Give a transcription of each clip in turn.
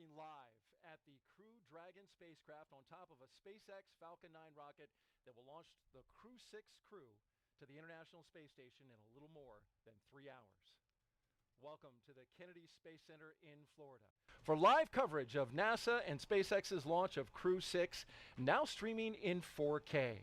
recording live at the Crew Dragon spacecraft on top of a SpaceX Falcon 9 rocket that will launch the Crew 6 crew to the International Space Station in a little more than 3 hours. Welcome to the Kennedy Space Center in Florida for live coverage of NASA and SpaceX's launch of Crew 6, now streaming in 4K.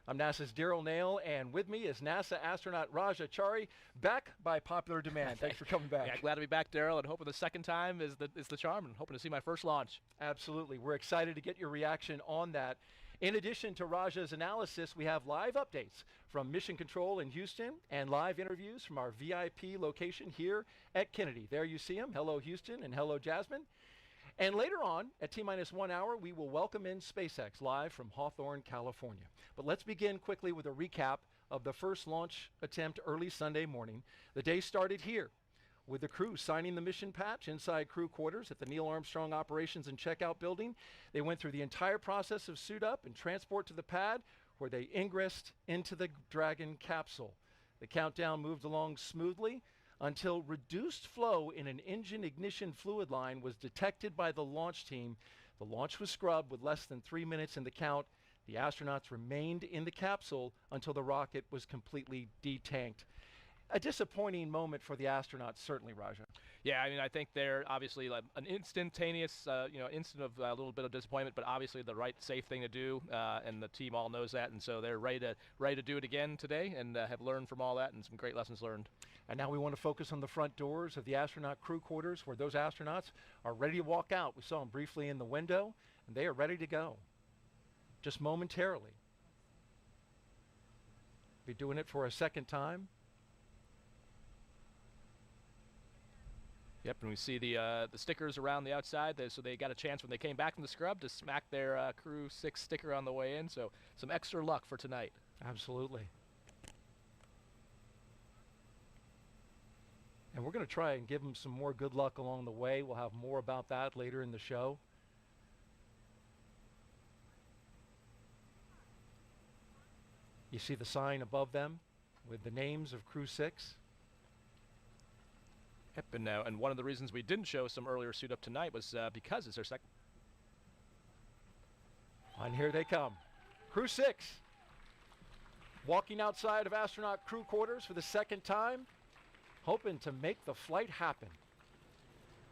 I'm NASA's Daryl Nail, and with me is NASA astronaut Raja Chari, back by popular demand. Thanks for coming back. Yeah, glad to be back, Daryl, and hoping the second time is the charm, and hoping to see my first launch. Absolutely. We're excited to get your reaction on that. In addition to Raja's analysis, we have live updates from Mission Control in Houston and live interviews from our VIP location here at Kennedy. There you see them. Hello, Houston, and hello, Jasmine. And later on, at T-minus 1 hour, we will welcome in SpaceX live from Hawthorne, California. But let's begin quickly with a recap of the first launch attempt early Sunday morning. The day started here with the crew signing the mission patch inside crew quarters at the Neil Armstrong Operations and Checkout Building. They went through the entire process of suit up and transport to the pad, where they ingressed into the Dragon capsule. The countdown moved along smoothly until reduced flow in an engine ignition fluid line was detected by the launch team. The launch was scrubbed with less than 3 minutes in the count. The astronauts remained in the capsule until the rocket was completely detanked. A disappointing moment for the astronauts, certainly, Raja. Yeah, I mean, I think they're obviously like an instantaneous, instant of a little bit of disappointment, but obviously the right, safe thing to do, and the team all knows that, and so they're ready to do it again today, and have learned from all that, and some great lessons learned. And now we want to focus on the front doors of the astronaut crew quarters, where those astronauts are ready to walk out. We saw them briefly in the window, and they are ready to go, just momentarily. Be doing it for a second time. Yep, and we see the stickers around the outside, so they got a chance when they came back from the scrub to smack their Crew 6 sticker on the way in, so some extra luck for tonight. Absolutely. And we're going to try and give them some more good luck along the way. We'll have more about that later in the show. You see the sign above them with the names of Crew 6. Yep, and one of the reasons we didn't show some earlier suit up tonight was because it's their second. And here they come. Crew 6, walking outside of astronaut crew quarters for the second time, hoping to make the flight happen.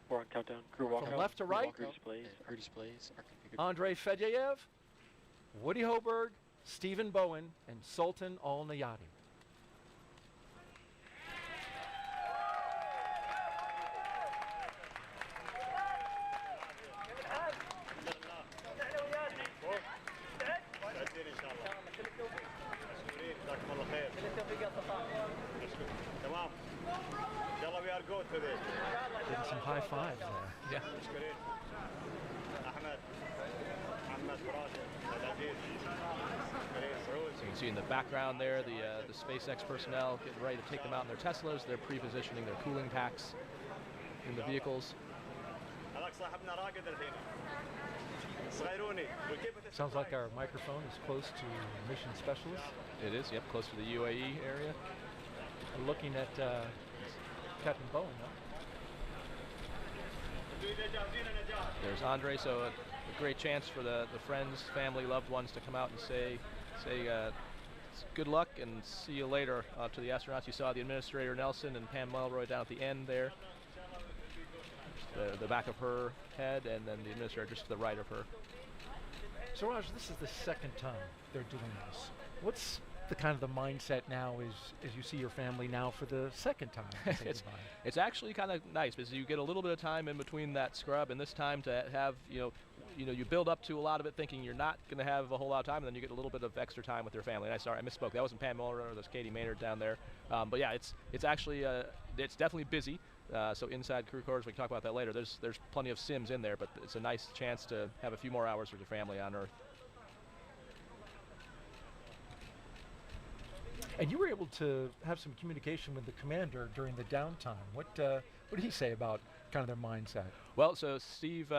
Warren countdown. Crew walk From out. left to right, Crew displays. Andreï Fediaïev, Warren Hoburg, Stephen Bowen, and Sultan Al Neyadi. Getting some high fives there. Yeah. So you can see in the background there the SpaceX personnel getting ready to take them out in their Teslas. They're pre-positioning their cooling packs in the vehicles. Sounds like our microphone is close to mission specialist. It is, yep, close to the UAE area. We're looking at Captain Bowen, huh? There's Andreï, so a great chance for the friends, family, loved ones to come out and say good luck and see you later to the astronauts. You saw the Administrator Nelson and Pam Melroy down at the end there. The back of her head, and then the Administrator just to the right of her. So Raj, this is the second time they're doing this. What's the kind of the mindset now as you see your family now for the second time? It's actually kind of nice because you get a little bit of time in between that scrub, and this time to have, you build up to a lot of it thinking you're not going to have a whole lot of time, and then you get a little bit of extra time with your family. And I misspoke. That wasn't Pam Muller, that's Katie Maynard down there. But yeah, it's actually, it's definitely busy. So inside crew quarters, we can talk about that later. There's plenty of sims in there, but it's a nice chance to have a few more hours with your family on Earth. And you were able to have some communication with the commander during the downtime. What What did he say about kind of their mindset? Well, so Steve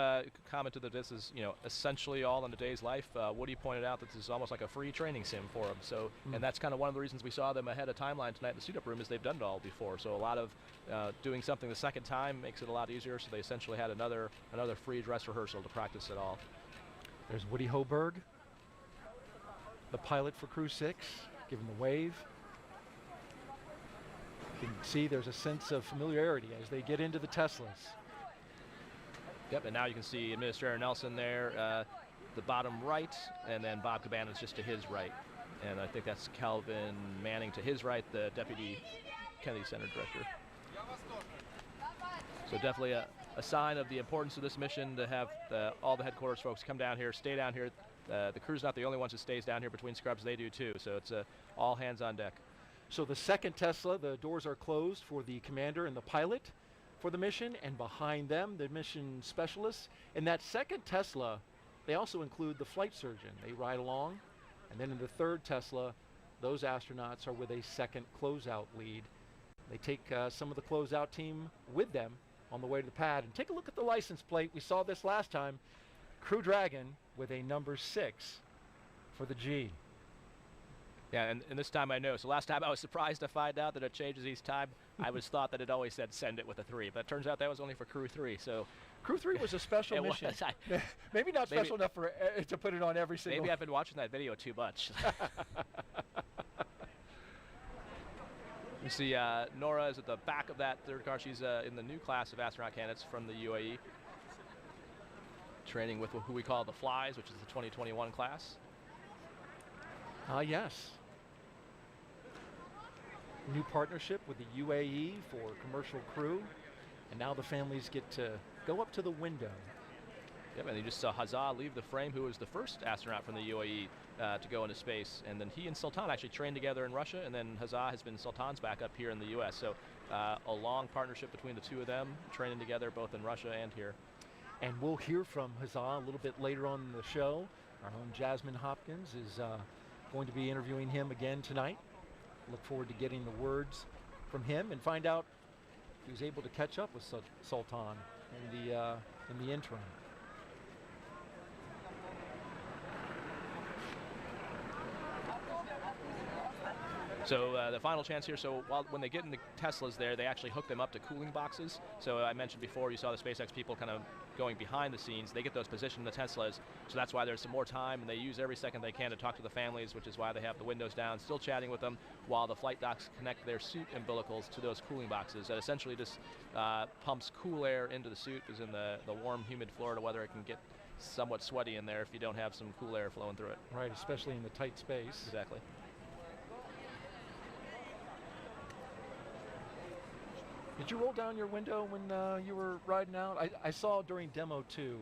commented that this is, essentially all in a day's life. Woody pointed out that this is almost like a free training sim for them. So, and that's kind of one of the reasons we saw them ahead of timeline tonight in the suit-up room is they've done it all before. So a lot of doing something the second time makes it a lot easier. So they essentially had another free dress rehearsal to practice it all. There's Woody Hoburg, the pilot for Crew 6, giving the wave. You can see there's a sense of familiarity as they get into the Teslas. Yep, and now you can see Administrator Nelson there, the bottom right, and then Bob Cabanas just to his right. And I think that's Calvin Manning to his right, the Deputy Kennedy Center Director. So definitely a sign of the importance of this mission to have all the headquarters folks come down here, stay down here. The crew's not the only ones that stays down here between scrubs, they do too. So it's all hands on deck. So the second Tesla, the doors are closed for the commander and the pilot for the mission, and behind them, the mission specialists. In that second Tesla, they also include the flight surgeon. They ride along, and then in the third Tesla, those astronauts are with a second closeout lead. They take some of the closeout team with them on the way to the pad. And take a look at the license plate. We saw this last time. Crew Dragon with a number 6 for the G. Yeah, and this time I know. So last time I was surprised to find out that it changes each time. I was thought that it always said send it with a 3, but it turns out that was only for Crew 3. So Crew 3 was a special mission. Maybe not special enough for to put it on every single. Maybe I've been watching that video too much. You see Nora is at the back of that third car. She's in the new class of astronaut candidates from the UAE. Training with who we call the Flies, which is the 2021 class. Yes. New partnership with the UAE for commercial crew. And now the families get to go up to the window. Yep, and you just saw Hazza leave the frame, who was the first astronaut from the UAE to go into space. And then he and Sultan actually trained together in Russia, and then Hazza has been Sultan's backup here in the U.S. So a long partnership between the two of them, training together both in Russia and here. And we'll hear from Hazza a little bit later on in the show. Our own Jasmine Hopkins is going to be interviewing him again tonight. Look forward to getting the words from him and find out if he was able to catch up with Sultan in the interim. So the final chance here, so when they get in the Teslas there, they actually hook them up to cooling boxes. So I mentioned before, you saw the SpaceX people kind of going behind the scenes. They get those positioned in the Teslas, so that's why there's some more time, and they use every second they can to talk to the families, which is why they have the windows down, still chatting with them, while the flight docs connect their suit umbilicals to those cooling boxes. That essentially just pumps cool air into the suit, because in the warm, humid Florida weather, it can get somewhat sweaty in there if you don't have some cool air flowing through it. Right, especially in the tight space. Exactly. Did you roll down your window when you were riding out? I saw during demo 2,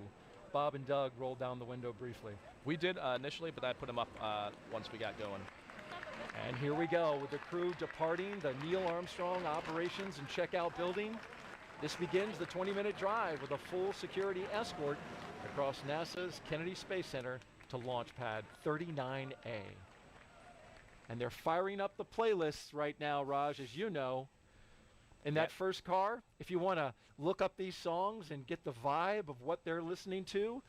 Bob and Doug rolled down the window briefly. We did initially, but I put them up once we got going. And here we go with the crew departing the Neil Armstrong Operations and Checkout Building. This begins the 20-minute drive with a full security escort across NASA's Kennedy Space Center to Launch Pad 39A. And they're firing up the playlists right now, Raj, as you know. In that first car, if you want to look up these songs and get the vibe of what they're listening to,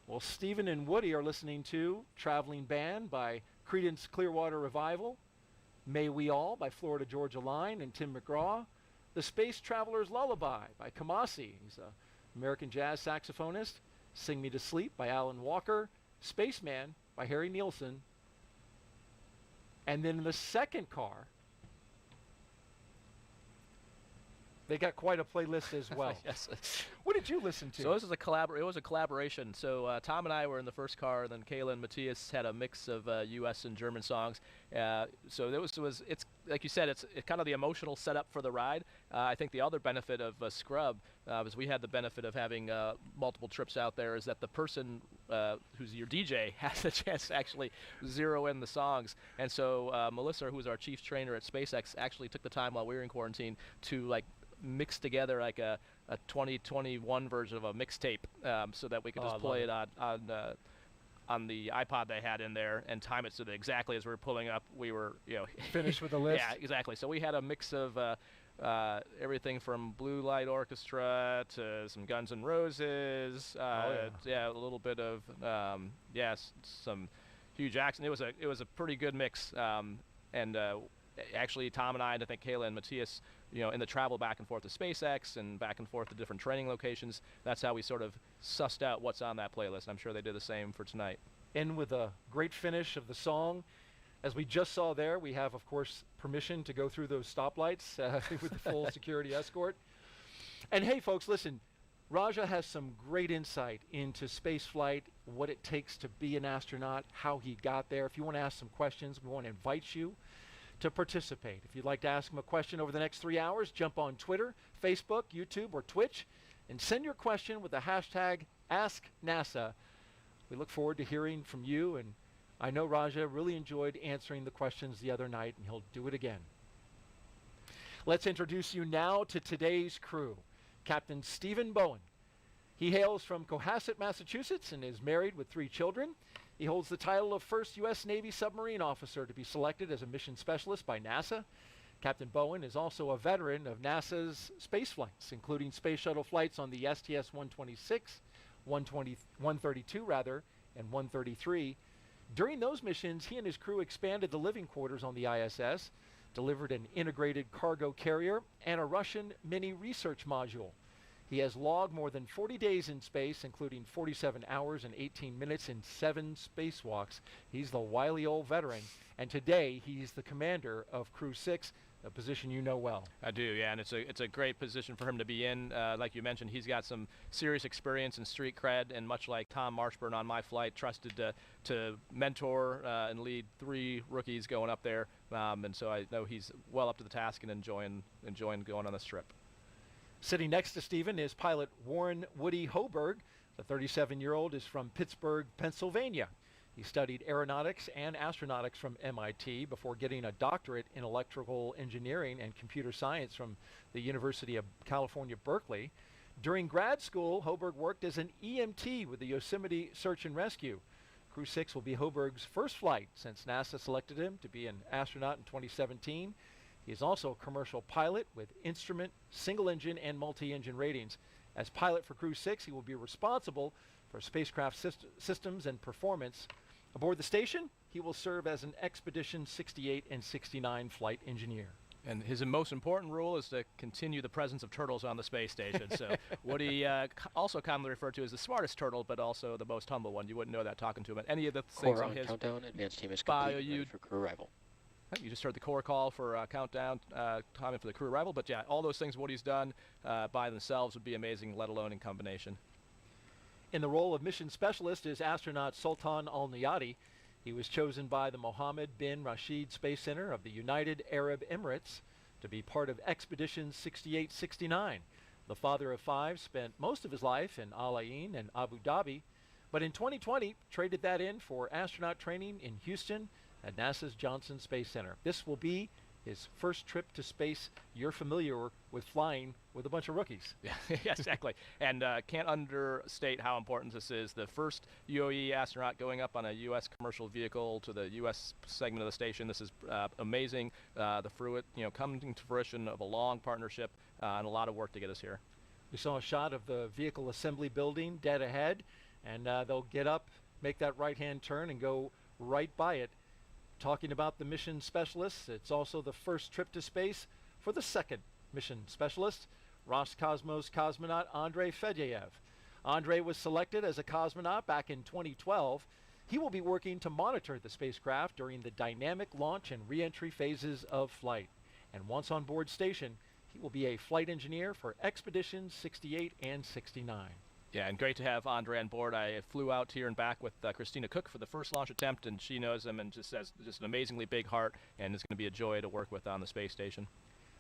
well, Stephen and Woody are listening to Traveling Band by Creedence Clearwater Revival, May We All by Florida Georgia Line and Tim McGraw, The Space Traveler's Lullaby by Kamasi, he's an American jazz saxophonist, Sing Me to Sleep by Alan Walker, Spaceman by Harry Nilsson, and then in the second car, they got quite a playlist as well. Yes. What did you listen to? So this is it was a collaboration. So Tom and I were in the first car, and then Kayla and Matthias had a mix of U.S. and German songs. So it's like you said, it's kind of the emotional setup for the ride. I think the other benefit of Scrub, is we had the benefit of having multiple trips out there, is that the person who's your DJ has the chance to actually zero in the songs. And so Melissa, who was our chief trainer at SpaceX, actually took the time while we were in quarantine to mix together like a 2021 version of a mixtape, so that we could just play it on the iPod they had in there and time it so that exactly as we were pulling up, we were finished with the list. Yeah, exactly. So we had a mix of everything from Blue Light Orchestra to some Guns N' Roses. Yeah, a little bit of some huge acts. It was a pretty good mix. Actually, Tom and I think Kayla and Matthias, in the travel back and forth to SpaceX and back and forth to different training locations, that's how we sort of sussed out what's on that playlist. I'm sure they did the same for tonight. End with a great finish of the song. As we just saw there, we have, of course, permission to go through those stoplights with the full security escort. And hey, folks, listen, Raja has some great insight into space flight, what it takes to be an astronaut, how he got there. If you want to ask some questions, we want to invite you to participate. If you'd like to ask him a question over the next 3 hours, jump on Twitter, Facebook, YouTube, or Twitch, and send your question with the hashtag AskNASA. We look forward to hearing from you, and I know Raja really enjoyed answering the questions the other night, and he'll do it again. Let's introduce you now to today's crew. Captain Stephen Bowen. He hails from Cohasset, Massachusetts, and is married with 3 children. He holds the title of first U.S. Navy submarine officer to be selected as a mission specialist by NASA. Captain Bowen is also a veteran of NASA's space flights, including space shuttle flights on the STS-126, 132 rather, and 133. During those missions, he and his crew expanded the living quarters on the ISS, delivered an integrated cargo carrier, and a Russian mini research module. He has logged more than 40 days in space, including 47 hours and 18 minutes in 7 spacewalks. He's the wily old veteran, and today he's the commander of Crew 6, a position you know well. I do, yeah, and it's a great position for him to be in. Like you mentioned, he's got some serious experience and street cred, and much like Tom Marshburn on my flight, trusted to mentor and lead 3 rookies going up there, and so I know he's well up to the task and enjoying going on this trip. Sitting next to Stephen is pilot Warren Woody Hoburg. The 37-year-old is from Pittsburgh, Pennsylvania. He studied aeronautics and astronautics from MIT before getting a doctorate in electrical engineering and computer science from the University of California, Berkeley. During grad school, Hoburg worked as an EMT with the Yosemite Search and Rescue. Crew 6 will be Hoburg's first flight since NASA selected him to be an astronaut in 2017. He is also a commercial pilot with instrument, single-engine, and multi-engine ratings. As pilot for Crew 6, he will be responsible for spacecraft systems and performance. Aboard the station, he will serve as an Expedition 68 and 69 flight engineer. And his most important role is to continue the presence of turtles on the space station. So what he also commonly referred to as the smartest turtle, but also the most humble one. You wouldn't know that talking to him. Any of the things on his countdown, advanced team is complete, ready for crew arrival. You just heard the core call for countdown, timing for the crew arrival. But yeah, all those things, what he's done by themselves would be amazing, let alone in combination. In the role of mission specialist is astronaut Sultan Al Neyadi. He was chosen by the Mohammed bin Rashid Space Center of the United Arab Emirates to be part of Expedition 68-69. The father of 5 spent most of his life in Al Ain and Abu Dhabi, but in 2020 traded that in for astronaut training in Houston at NASA's Johnson Space Center. This will be his first trip to space. You're familiar with flying with a bunch of rookies. Yeah, exactly. And can't understate how important this is. The first UAE astronaut going up on a U.S. commercial vehicle to the U.S. segment of the station. This is amazing. The fruit, coming to fruition of a long partnership and a lot of work to get us here. We saw a shot of the vehicle assembly building dead ahead, and they'll get up, make that right-hand turn, and go right by it. Talking about the mission specialists, it's also the first trip to space for the second mission specialist, Roscosmos cosmonaut Andreï Fediaïev. Andrei was selected as a cosmonaut back in 2012. He will be working to monitor the spacecraft during the dynamic launch and re-entry phases of flight. And once on board station, he will be a flight engineer for Expeditions 68 and 69. Yeah, and great to have Andre on board. I flew out here and back with Christina Cook for the first launch attempt, and she knows him and just has just an amazingly big heart, and it's going to be a joy to work with on the space station.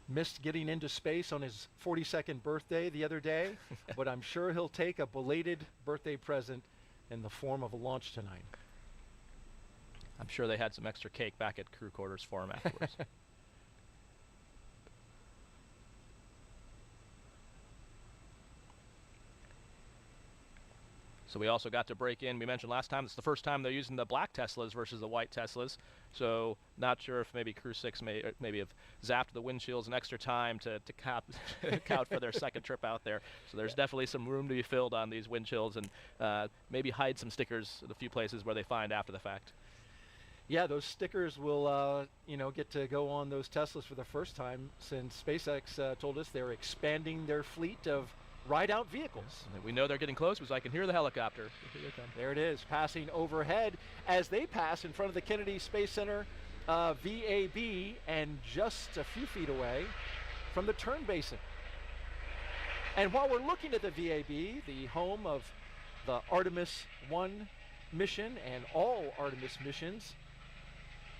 Missed getting into space on his 42nd birthday the other day, but I'm sure he'll take a belated birthday present in the form of a launch tonight. I'm sure they had some extra cake back at crew quarters for him afterwards. So we also got to break in. We mentioned last time, it's the first time they're using the black Teslas versus the white Teslas. So not sure if maybe Crew 6 maybe have zapped the windshields an extra time to count for their second trip out there. So there's definitely some room to be filled on these windshields, and maybe hide some stickers at a few places where they find after the fact. Yeah, those stickers will, get to go on those Teslas for the first time since SpaceX told us they're expanding their fleet of ride-out vehicles. And we know they're getting close because I can hear the helicopter. There it is, passing overhead as they pass in front of the Kennedy Space Center VAB, and just a few feet away from the turn basin. And while we're looking at the VAB, the home of the Artemis 1 mission and all Artemis missions,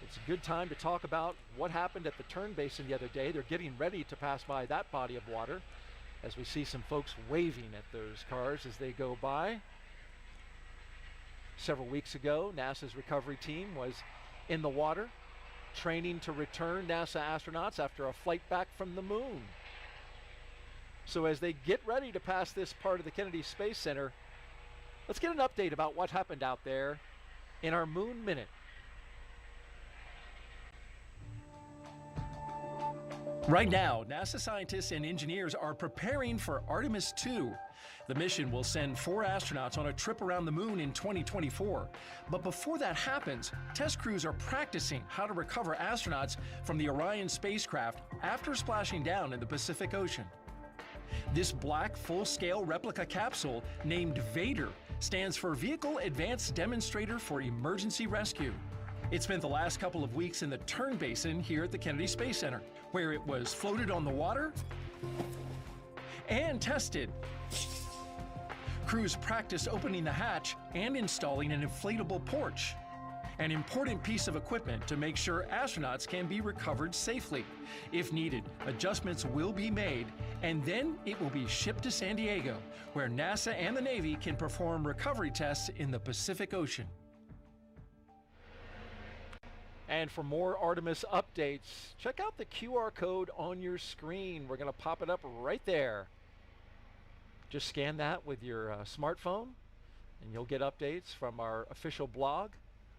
it's a good time to talk about what happened at the turn basin the other day. They're getting ready to pass by that body of water, as we see some folks waving at those cars as they go by. Several weeks ago, NASA's recovery team was in the water, training to return NASA astronauts after a flight back from the moon. So as they get ready to pass this part of the Kennedy Space Center, let's get an update about what happened out there in our Moon Minute. Right now, NASA scientists and engineers are preparing for Artemis 2. The mission will send 4 astronauts on a trip around the moon in 2024. But before that happens, test crews are practicing how to recover astronauts from the Orion spacecraft after splashing down in the Pacific Ocean. This black full-scale replica capsule, named Vader, stands for Vehicle Advanced Demonstrator for Emergency Rescue. It spent the last couple of weeks in the turn basin here at the Kennedy Space Center, where it was floated on the water and tested. Crews practiced opening the hatch and installing an inflatable porch, an important piece of equipment to make sure astronauts can be recovered safely. If needed, adjustments will be made, and then it will be shipped to San Diego, where NASA and the Navy can perform recovery tests in the Pacific Ocean. And for more Artemis updates, check out the QR code on your screen. We're going to pop it up right there. Just scan that with your smartphone, and you'll get updates from our official blog,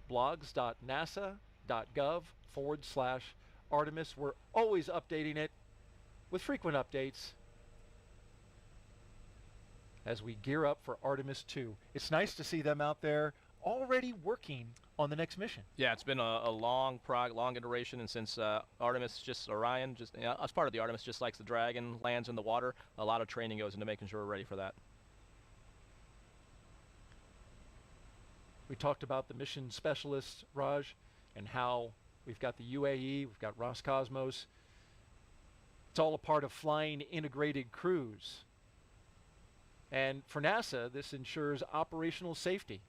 blogs.nasa.gov/Artemis. We're always updating it with frequent updates as we gear up for Artemis 2. It's nice to see them out there already working on the next mission. Yeah, it's been a long iteration, and since Orion, as part of the Artemis, just like the Dragon lands in the water, a lot of training goes into making sure we're ready for that. We talked about the mission specialists, Raj, and how we've got the UAE, we've got Roscosmos. It's all a part of flying integrated crews. And for NASA, this ensures operational safety.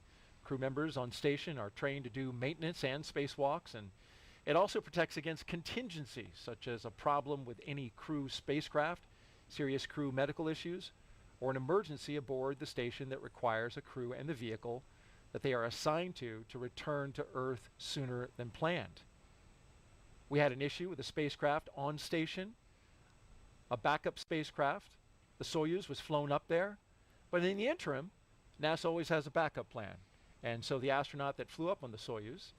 Crew members on station are trained to do maintenance and spacewalks, and it also protects against contingencies such as a problem with any crew spacecraft, serious crew medical issues, or an emergency aboard the station that requires a crew and the vehicle that they are assigned to return to Earth sooner than planned. We had an issue with a spacecraft on station, a backup spacecraft. The Soyuz was flown up there, but in the interim, NASA always has a backup plan. And so the astronaut that flew up on the Soyuz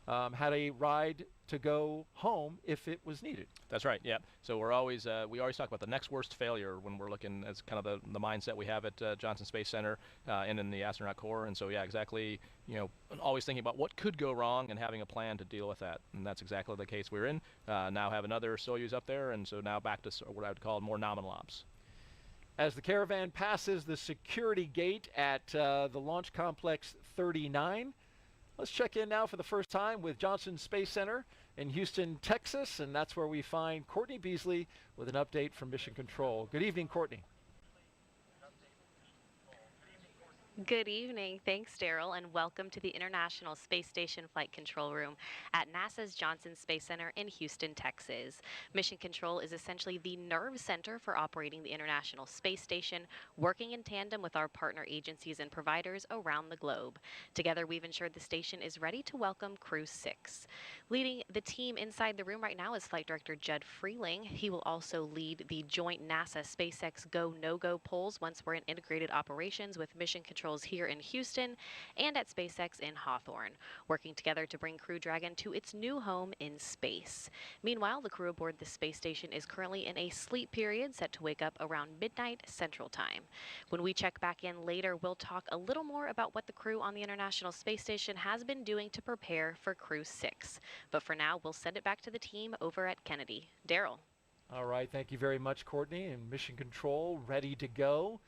had a ride to go home if it was needed. That's right, yeah. So we always talk about the next worst failure when we're looking as kind of the mindset we have at Johnson Space Center and in the astronaut corps. And so, yeah, exactly, always thinking about what could go wrong and having a plan to deal with that. And that's exactly the case we're in. Now have another Soyuz up there, and so now back to what I would call more nominal ops. As the caravan passes the security gate at the Launch Complex 39, let's check in now for the first time with Johnson Space Center in Houston, Texas, and that's where we find Courtney Beasley with an update from Mission Control. Good evening, Courtney. Good evening. Thanks, Daryl, and welcome to the International Space Station Flight Control Room at NASA's Johnson Space Center in Houston, Texas. Mission Control is essentially the nerve center for operating the International Space Station, working in tandem with our partner agencies and providers around the globe. Together, we've ensured the station is ready to welcome Crew 6. Leading the team inside the room right now is Flight Director Judd Freeling. He will also lead the joint NASA-SpaceX Go, No-Go polls once we're in integrated operations with Mission Control Controls here in Houston and at SpaceX in Hawthorne, working together to bring Crew Dragon to its new home in space. Meanwhile, the crew aboard the space station is currently in a sleep period set to wake up around midnight Central Time. When we check back in later, we'll talk a little more about what the crew on the International Space Station has been doing to prepare for Crew 6. But for now, we'll send it back to the team over at Kennedy. Daryl. All right, thank you very much, Courtney. And Mission Control ready to go.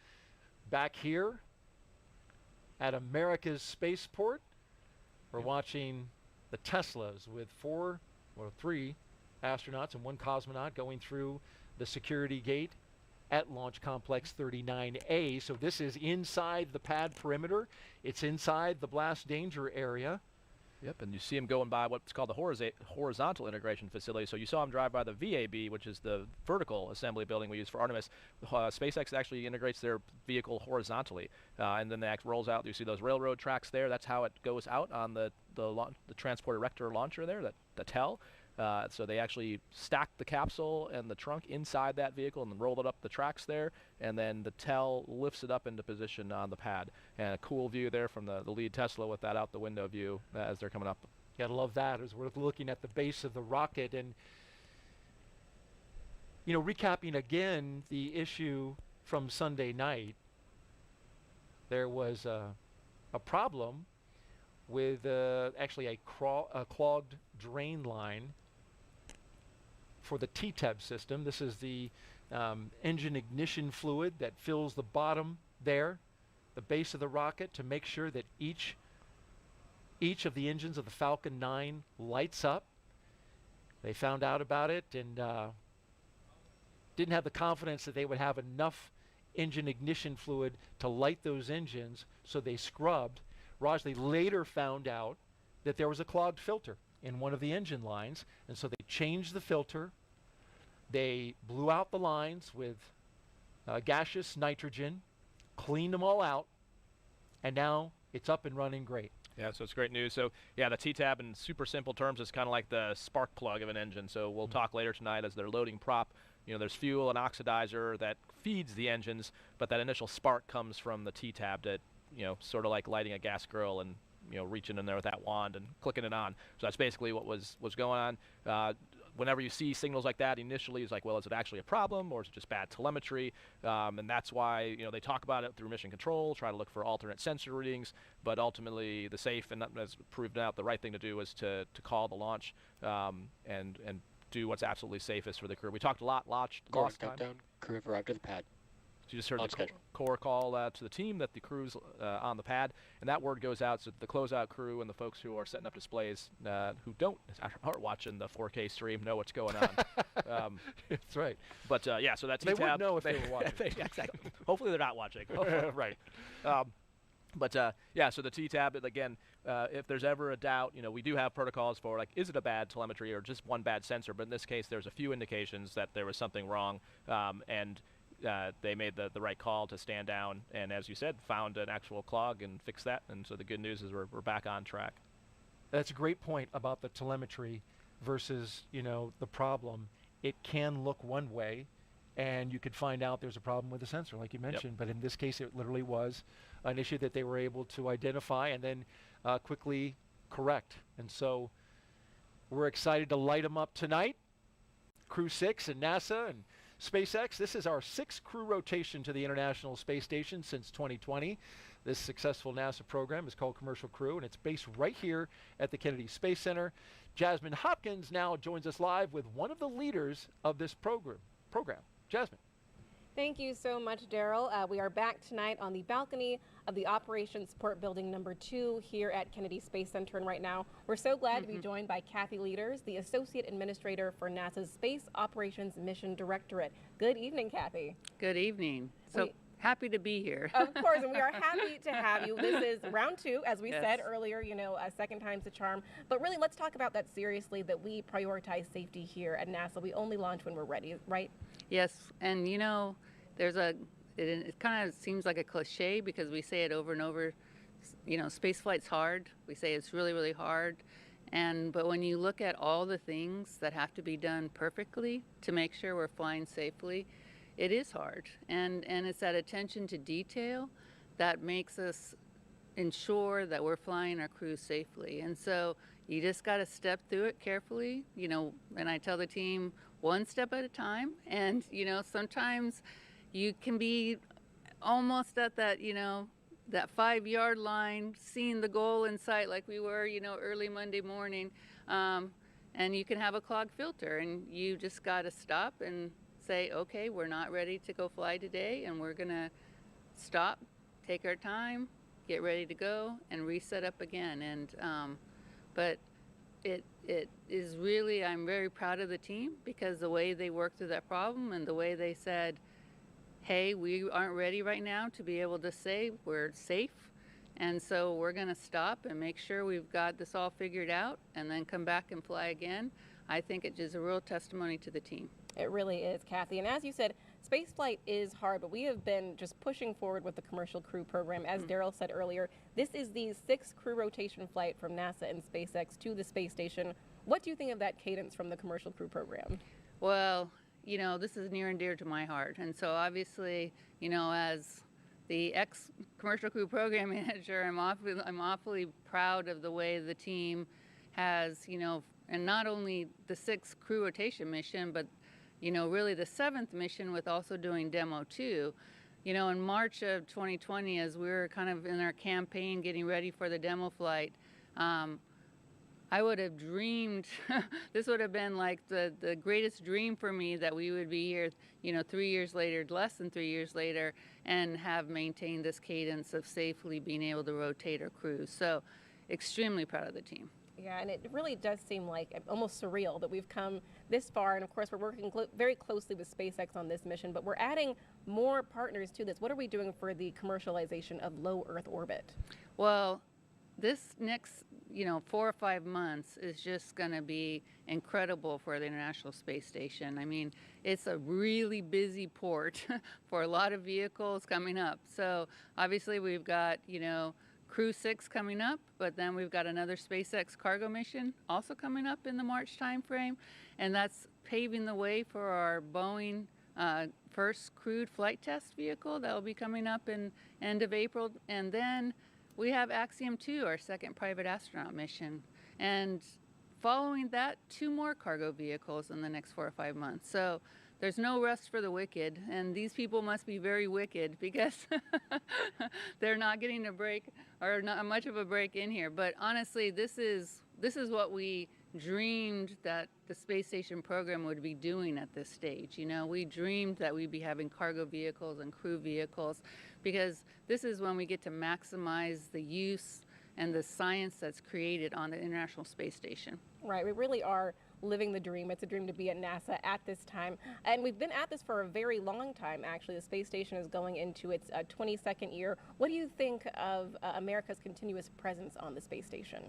Back here at America's spaceport, we're watching the Teslas with three astronauts and one cosmonaut going through the security gate at Launch Complex 39A. So this is inside the pad perimeter. It's inside the blast danger area. Yep, and you see him going by what's called the horizontal integration facility. So you saw him drive by the VAB, which is the vertical assembly building we use for Artemis. SpaceX actually integrates their vehicle horizontally, and then it rolls out. You see those railroad tracks there. That's how it goes out on the transport erector launcher there, the TEL. So they actually stack the capsule and the trunk inside that vehicle and then roll it up the tracks there, and then the TEL lifts it up into position on the pad. And a cool view there from the lead Tesla with that out the window view as they're coming up. Gotta love that as we're looking at the base of the rocket. And, you know, recapping again the issue from Sunday night, there was a problem with actually a clogged drain line for the TTAB system. This is the engine ignition fluid that fills the bottom there, the base of the rocket, to make sure that each of the engines of the Falcon 9 lights up. They found out about it and didn't have the confidence that they would have enough engine ignition fluid to light those engines, so they scrubbed. Rajli later found out that there was a clogged filter in one of the engine lines, and so they changed the filter. They blew out the lines with gaseous nitrogen, cleaned them all out, and now it's up and running great. Yeah, so it's great news. So, yeah, the TTAB in super simple terms is kind of like the spark plug of an engine. So we'll talk later tonight as they're loading prop. You know, there's fuel and oxidizer that feeds the engines, but that initial spark comes from the TTAB that, you know, sort of like lighting a gas grill and, you know, reaching in there with that wand and clicking it on. So that's basically what was going on. Whenever you see signals like that, initially it's like, well, is it actually a problem or is it just bad telemetry? And that's why, you know, they talk about it through mission control, try to look for alternate sensor readings, but ultimately the safe and as proved out, the right thing to do is to call the launch and do what's absolutely safest for the crew. We talked a lot last time. Countdown, crew have arrived at the pad. So you just heard the core call to the team that the crew's on the pad, and that word goes out so the closeout crew and the folks who are setting up displays who aren't watching the 4K stream know what's going on. That's right. But yeah, so that TTAB, they wouldn't know if they were watching. Exactly. Hopefully they're not watching. Right. But yeah, so the TTAB, again, if there's ever a doubt, you know, we do have protocols for, like, is it a bad telemetry or just one bad sensor? But in this case, there's a few indications that there was something wrong, and they made the right call to stand down, and as you said, found an actual clog and fixed that. And so the good news is we're back on track. That's a great point about the telemetry versus, you know, the problem. It can look one way, and you could find out there's a problem with the sensor, like you mentioned. But in this case, it literally was an issue that they were able to identify and then quickly correct. And so we're excited to light them up tonight. Crew 6 and NASA and SpaceX. This is our 6th crew rotation to the International Space Station since 2020. This successful NASA program is called Commercial Crew, and it's based right here at the Kennedy Space Center. Jasmine Hopkins now joins us live with one of the leaders of this program. Jasmine. Thank you so much, Daryl. We are back tonight on the balcony of the Operations Support Building number 2 here at Kennedy Space Center. And right now, we're so glad to be joined by Kathy Leaders, the Associate Administrator for NASA's Space Operations Mission Directorate. Good evening, Kathy. Good evening. So happy to be here. Of course, and we are happy to have you. This is round 2, as we said earlier, you know, a second time's a charm. But really, let's talk about that seriously, that we prioritize safety here at NASA. We only launch when we're ready, right? Yes, and you know, it kind of seems like a cliche because we say it over and over, you know, space flight's hard. We say it's really, really hard. But when you look at all the things that have to be done perfectly to make sure we're flying safely, it is hard. And it's that attention to detail that makes us ensure that we're flying our crews safely. And so you just got to step through it carefully, you know, and I tell the team one step at a time. And, you know, sometimes you can be almost at that, you know, that 5-yard line, seeing the goal in sight like we were, you know, early Monday morning. And you can have a clogged filter, and you just got to stop and say, okay, we're not ready to go fly today, and we're going to stop, take our time, get ready to go, and reset up again. And but it is really, I'm very proud of the team, because the way they worked through that problem and the way they said, hey, we aren't ready right now to be able to say we're safe, and so we're going to stop and make sure we've got this all figured out and then come back and fly again. I think it is a real testimony to the team. It really is, Kathy. And as you said, spaceflight is hard, but we have been just pushing forward with the commercial crew program. As Daryl said earlier, this is the 6th crew rotation flight from NASA and SpaceX to the space station. What do you think of that cadence from the commercial crew program? Well, you know, this is near and dear to my heart. And so obviously, you know, as the ex-commercial crew program manager, I'm awfully proud of the way the team has, you know, and not only the 6th crew rotation mission, but, you know, really the 7th mission with also doing demo 2. You know, in March of 2020, as we were kind of in our campaign getting ready for the demo flight, I would have dreamed, this would have been like the greatest dream for me, that we would be here, you know, 3 years later, less than 3 years later, and have maintained this cadence of safely being able to rotate our crews. So extremely proud of the team. Yeah, and it really does seem like almost surreal that we've come this far. And of course, we're working very closely with SpaceX on this mission, but we're adding more partners to this. What are we doing for the commercialization of low Earth orbit? Well, this next, you know, 4 or 5 months is just going to be incredible for the International Space Station. I mean, it's a really busy port for a lot of vehicles coming up. So obviously we've got, you know, Crew 6 coming up, but then we've got another SpaceX cargo mission also coming up in the March timeframe, and that's paving the way for our Boeing first crewed flight test vehicle that will be coming up in end of April. And then we have Axiom 2, our 2nd private astronaut mission, and following that, 2 more cargo vehicles in the next 4 or 5 months. So there's no rest for the wicked, and these people must be very wicked, because they're not getting a break, or not much of a break in here. But honestly, this is what we dreamed that the space station program would be doing at this stage. You know, we dreamed that we'd be having cargo vehicles and crew vehicles, because this is when we get to maximize the use and the science that's created on the International Space Station. Right, we really are living the dream. It's a dream to be at NASA at this time. And we've been at this for a very long time, actually. The space station is going into its 22nd year. What do you think of America's continuous presence on the space station?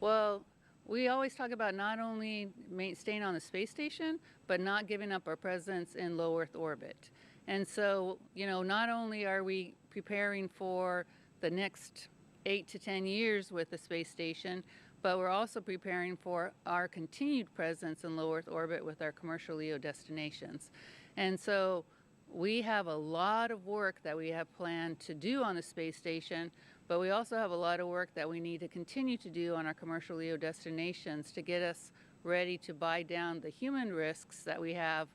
Well, we always talk about not only staying on the space station, but not giving up our presence in low Earth orbit. And so, you know, not only are we preparing for the next 8 to 10 years with the space station, but we're also preparing for our continued presence in low Earth orbit with our commercial LEO destinations. And so we have a lot of work that we have planned to do on the space station, but we also have a lot of work that we need to continue to do on our commercial LEO destinations to get us ready to buy down the human risks that we have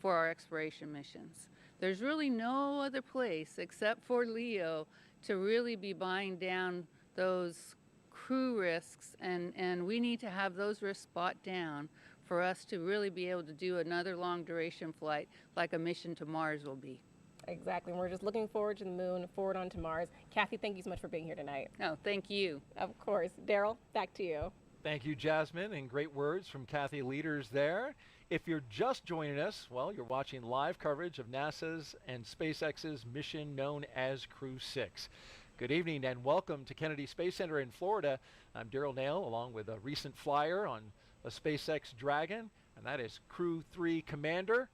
for our exploration missions. There's really no other place except for LEO to really be buying down those crew risks, and we need to have those risks bought down for us to really be able to do another long duration flight like a mission to Mars will be. Exactly. We're just looking forward to the moon, forward onto Mars. Kathy, thank you so much for being here tonight. Oh, thank you. Of course. Daryl, back to you. Thank you, Jasmine, and great words from Kathy Leaders there. If you're just joining us, well, you're watching live coverage of NASA's and SpaceX's mission known as Crew 6. Good evening and welcome to Kennedy Space Center in Florida. I'm Daryl Nail, along with a recent flyer on a SpaceX Dragon, and that is Crew 3 Commander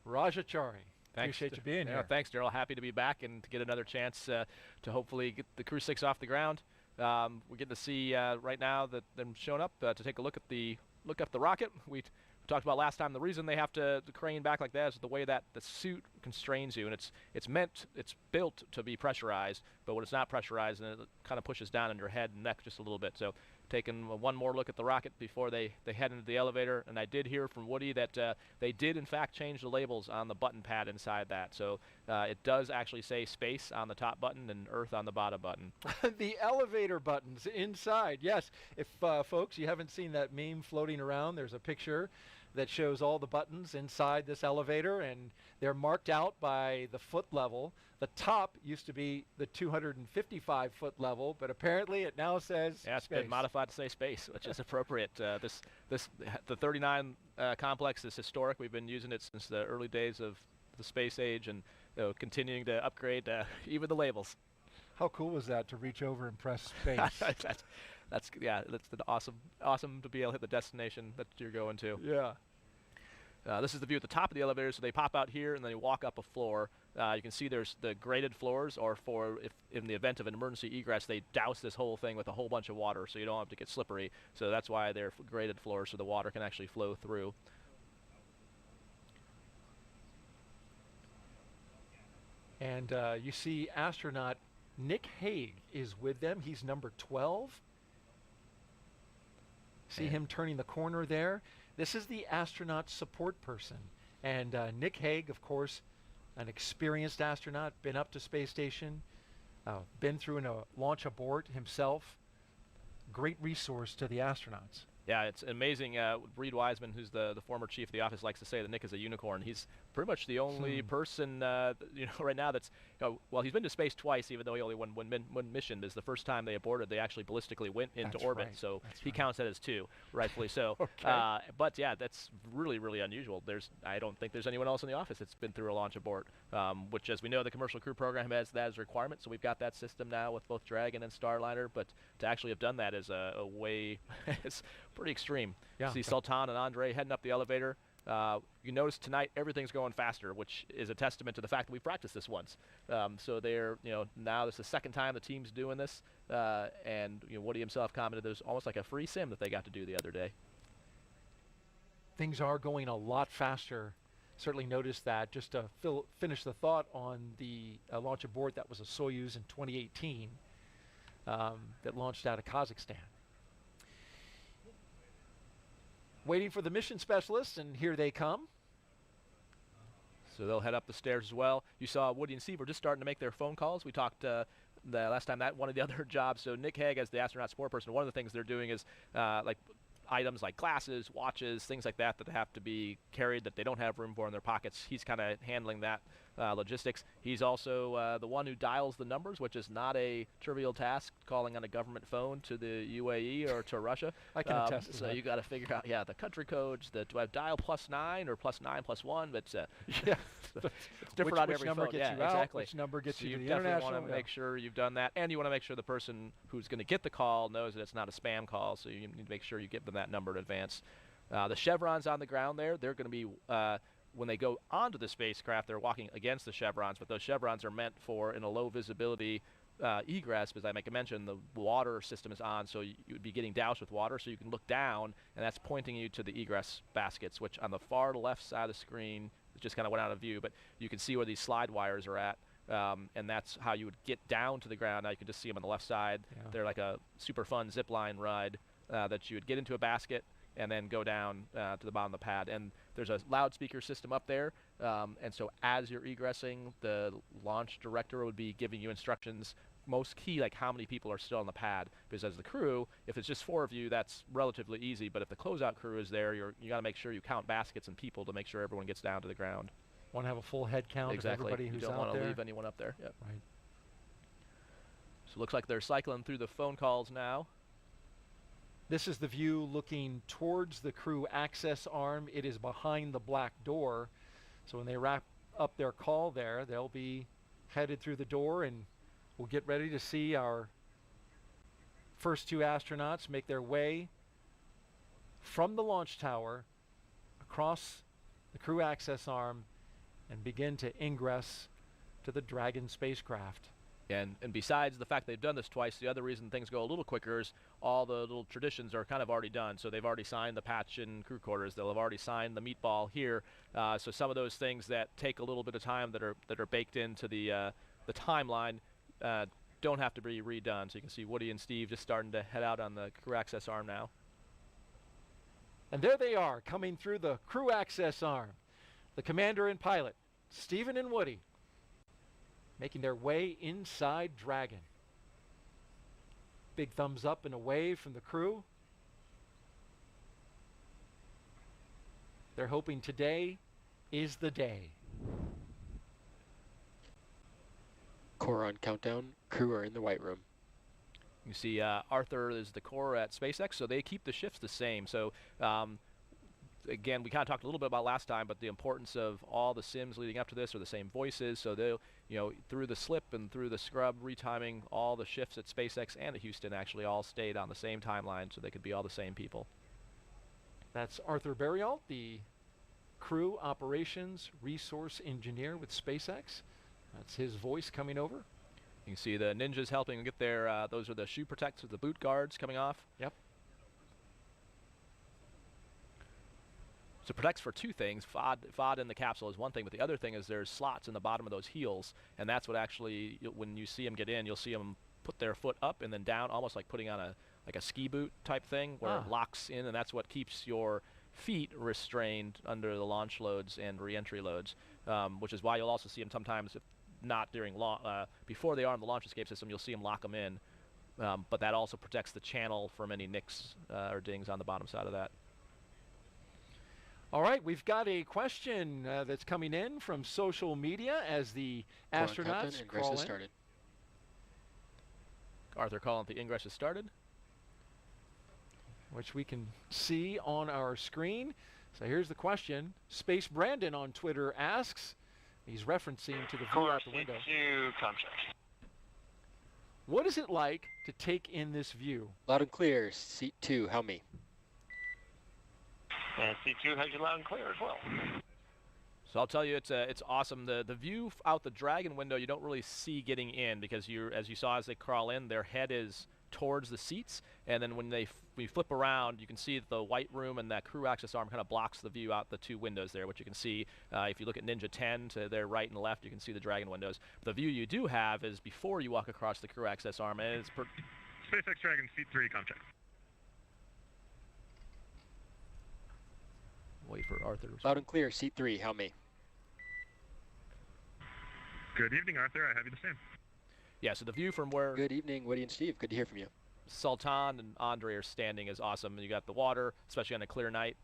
Rajachari. Thanks. Appreciate you being here. Thanks, Daryl. Happy to be back and to get another chance to hopefully get the Crew 6 off the ground. We're getting to see right now that them showing up to take a look at the rocket. We talked about last time, the reason they have to crane back like that is the way that the suit constrains you, and it's built to be pressurized, but when it's not pressurized, then it kind of pushes down on your head and neck just a little bit. So taking one more look at the rocket before they head into the elevator, and I did hear from Woody that they did in fact change the labels on the button pad inside that. So it does actually say space on the top button and Earth on the bottom button. The elevator buttons inside, yes. If folks, you haven't seen that meme floating around, there's a picture that shows all the buttons inside this elevator, and they're marked out by the foot level. The top used to be the 255-foot level, but apparently it now says it's space. Been modified to say space, which is appropriate. The 39 complex is historic. We've been using it since the early days of the space age, and continuing to upgrade even the labels. How cool was that to reach over and press space? That's awesome to be able to hit the destination that you're going to. Yeah. This is the view at the top of the elevator, so they pop out here and then they walk up a floor. You can see there's the graded floors, or if in the event of an emergency egress, they douse this whole thing with a whole bunch of water so you don't have to get slippery. So that's why they're graded floors, so the water can actually flow through. And you see astronaut Nick Hague is with them. He's number 12. See him turning the corner there. This is the astronaut support person. And Nick Hague, of course, an experienced astronaut, been up to space station, been through a launch abort himself. Great resource to the astronauts. Yeah, it's amazing. Reed Wiseman, who's the former chief of the office, likes to say that Nick is a unicorn. He's pretty much the only person, right now that's, well, he's been to space twice, even though he only won one mission. This is the first time they aborted. They actually ballistically went into orbit, right. so he counts that as two, rightfully so. Okay. But yeah, that's really, really unusual. I don't think there's anyone else in the office that's been through a launch abort, which, as we know, the commercial crew program has that as a requirement. So we've got that system now with both Dragon and Starliner. But to actually have done that is a way, it's pretty extreme. Yeah. See Sultan and Andreï heading up the elevator. You notice tonight everything's going faster, which is a testament to the fact that we practiced this once. So they're, now this is the second time the team's doing this, and Woody himself commented there's almost like a free sim that they got to do the other day. Things are going a lot faster. Certainly noticed that. Just to finish the thought on the launch abort, that was a Soyuz in 2018 that launched out of Kazakhstan. Waiting for the mission specialists, and here they come. So they'll head up the stairs as well. You saw Woody and Steve were just starting to make their phone calls. We talked the last time that one of the other jobs. So Nick Hague, as the astronaut support person, one of the things they're doing is like items like glasses, watches, things like that that have to be carried that they don't have room for in their pockets. He's kind of handling that logistics. He's also the one who dials the numbers, which is not a trivial task, calling on a government phone to the UAE or to Russia. I can attest to so that. you got to figure out, the country codes. Do I dial +9 or +9+1? But Yeah. it's different on every number phone. gets you out, exactly. which number gets So you to the definitely international. want to make sure you've done that, and you want to make sure the person who's going to get the call knows that it's not a spam call. So you need to make sure you give them that number in advance. The chevrons on the ground there, they're going to be when they go onto the spacecraft, they're walking against the chevrons, but those chevrons are meant for in a low visibility egress, because I make a mention the water system is on, so you would be getting doused with water, so you can look down, and that's pointing you to the egress baskets, which on the far left side of the screen, it just kind of went out of view, but you can see where these slide wires are at, and that's how you would get down to the ground. Now you can just see them on the left side. Yeah. They're like a super fun zip line ride that you would get into a basket and then go down to the bottom of the pad. And there's a loudspeaker system up there, and so as you're egressing, the launch director would be giving you instructions, most key, like how many people are still on the pad, because as the crew, if it's just 4 of you, that's relatively easy, but if the closeout crew is there, you got to make sure you count baskets and people to make sure everyone gets down to the ground. Want to have a full head count of everybody who's you don't out want to there. leave anyone up there. Yep. Right. So it looks like they're cycling through the phone calls now. This is the view looking towards the crew access arm. It is behind the black door. So when they wrap up their call there, they'll be headed through the door, and we'll get ready to see our first 2 astronauts make their way from the launch tower across the crew access arm and begin to ingress to the Dragon spacecraft. And besides the fact they've done this twice, the other reason things go a little quicker is all the little traditions are kind of already done. So they've already signed the patch in crew quarters. They'll have already signed the meatball here. So some of those things that take a little bit of time that are baked into the timeline don't have to be redone. So you can see Woody and Steve just starting to head out on the crew access arm now. And there they are, coming through the crew access arm. The commander and pilot, Stephen and Woody, making their way inside Dragon. Big thumbs up and a wave from the crew. They're hoping today is the day. Core on countdown. Crew are in the white room. You see Arthur is the core at SpaceX, so they keep the shifts the same. So again, we kind of talked a little bit about last time, but the importance of all the sims leading up to this are the same voices. So they'll, through the slip and through the scrub retiming, all the shifts at SpaceX and at Houston actually all stayed on the same timeline, so they could be all the same people. That's Arthur Berrialt, the crew operations resource engineer with SpaceX. That's his voice coming over. You can see the ninjas helping get their, those are the shoe protectors, the boot guards coming off. Yep. So it protects for two things. FOD in the capsule is one thing, but the other thing is there's slots in the bottom of those heels, and that's what actually, when you see them get in, you'll see them put their foot up and then down, almost like putting on a ski boot type thing, where it locks in, and that's what keeps your feet restrained under the launch loads and re-entry loads, which is why you'll also see them sometimes, if not during before they are in the launch escape system, you'll see them lock them in, but that also protects the channel from any nicks or dings on the bottom side of that. All right, we've got a question that's coming in from social media as the astronauts crawl in. Started. Arthur calling the ingress has started, which we can see on our screen. So here's the question. Space Brandon on Twitter asks, he's referencing to the view out the window. What is it like to take in this view? Loud and clear, seat 2, how me? And C2 has you loud and clear as well. So I'll tell you, it's awesome. The view out the Dragon window you don't really see getting in, because as you saw as they crawl in, their head is towards the seats, and then when we flip around, you can see that the white room and that crew access arm kind of blocks the view out the two windows there, which you can see if you look at Ninja 10 to their right and left, you can see the Dragon windows. The view you do have is before you walk across the crew access arm, and it's SpaceX Dragon seat 3, contact. Wait for Arthur. Loud and clear, seat 3, how me? Good evening, Arthur. I have you the same. Yeah, so the view from where... Good evening, Woody and Steve. Good to hear from you. Sultan and Andreï are standing is awesome. You got the water, especially on a clear night.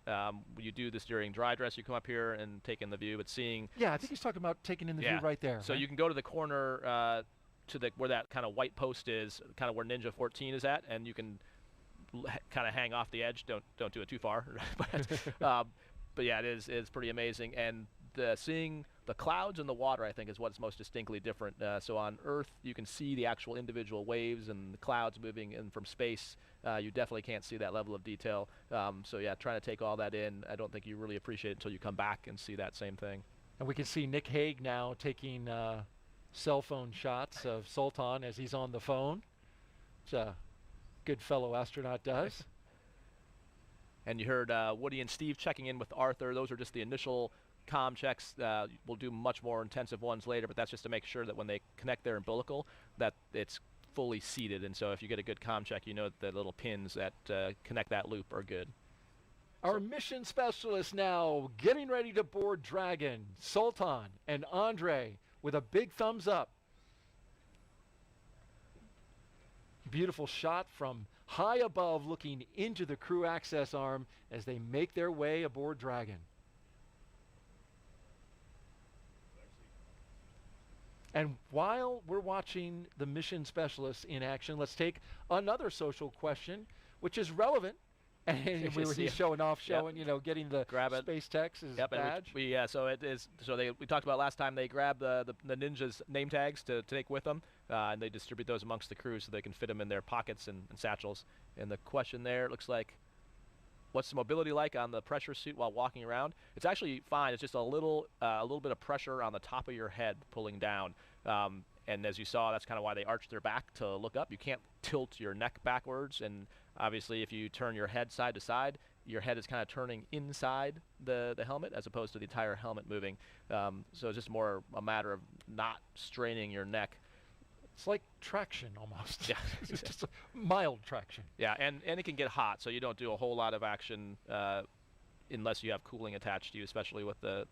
You do this during dry dress. You come up here and take in the view, but seeing... Yeah, I think he's talking about taking in the view right there. So you can go to the corner to where that kind of white post is, kind of where Ninja 14 is at, and you can kind of hang off the edge. Don't do it too far. But yeah, it is pretty amazing. And seeing the clouds and the water, I think, is what's most distinctly different. So on Earth, you can see the actual individual waves and the clouds moving in from space. You definitely can't see that level of detail. So yeah, trying to take all that in, I don't think you really appreciate it until you come back and see that same thing. And we can see Nick Hague now taking cell phone shots of Sultan as he's on the phone, which a good fellow astronaut does. And you heard Woody and Steve checking in with Arthur. Those are just the initial comm checks. We'll do much more intensive ones later, but that's just to make sure that when they connect their umbilical, that it's fully seated. And so if you get a good comm check, you know that the little pins that connect that loop are good. Our mission specialists now getting ready to board Dragon, Sultan and Andreï with a big thumbs up. Beautiful shot from high above looking into the crew access arm as they make their way aboard Dragon. And while we're watching the mission specialists in action, let's take another social question, which is relevant. And he's showing off, getting the Space Tech's badge. So it is. So we talked about last time they grab the ninjas' name tags to take with them, and they distribute those amongst the crew so they can fit them in their pockets and satchels. And the question there looks like, what's the mobility like on the pressure suit while walking around? It's actually fine. It's just a little bit of pressure on the top of your head pulling down. And as you saw, that's kind of why they arched their back to look up. You can't tilt your neck backwards, and obviously if you turn your head side to side, your head is kind of turning inside the helmet as opposed to the entire helmet moving. So it's just more a matter of not straining your neck. It's like traction almost. Yeah. It's just a mild traction. Yeah, and it can get hot, so you don't do a whole lot of action unless you have cooling attached to you, especially with the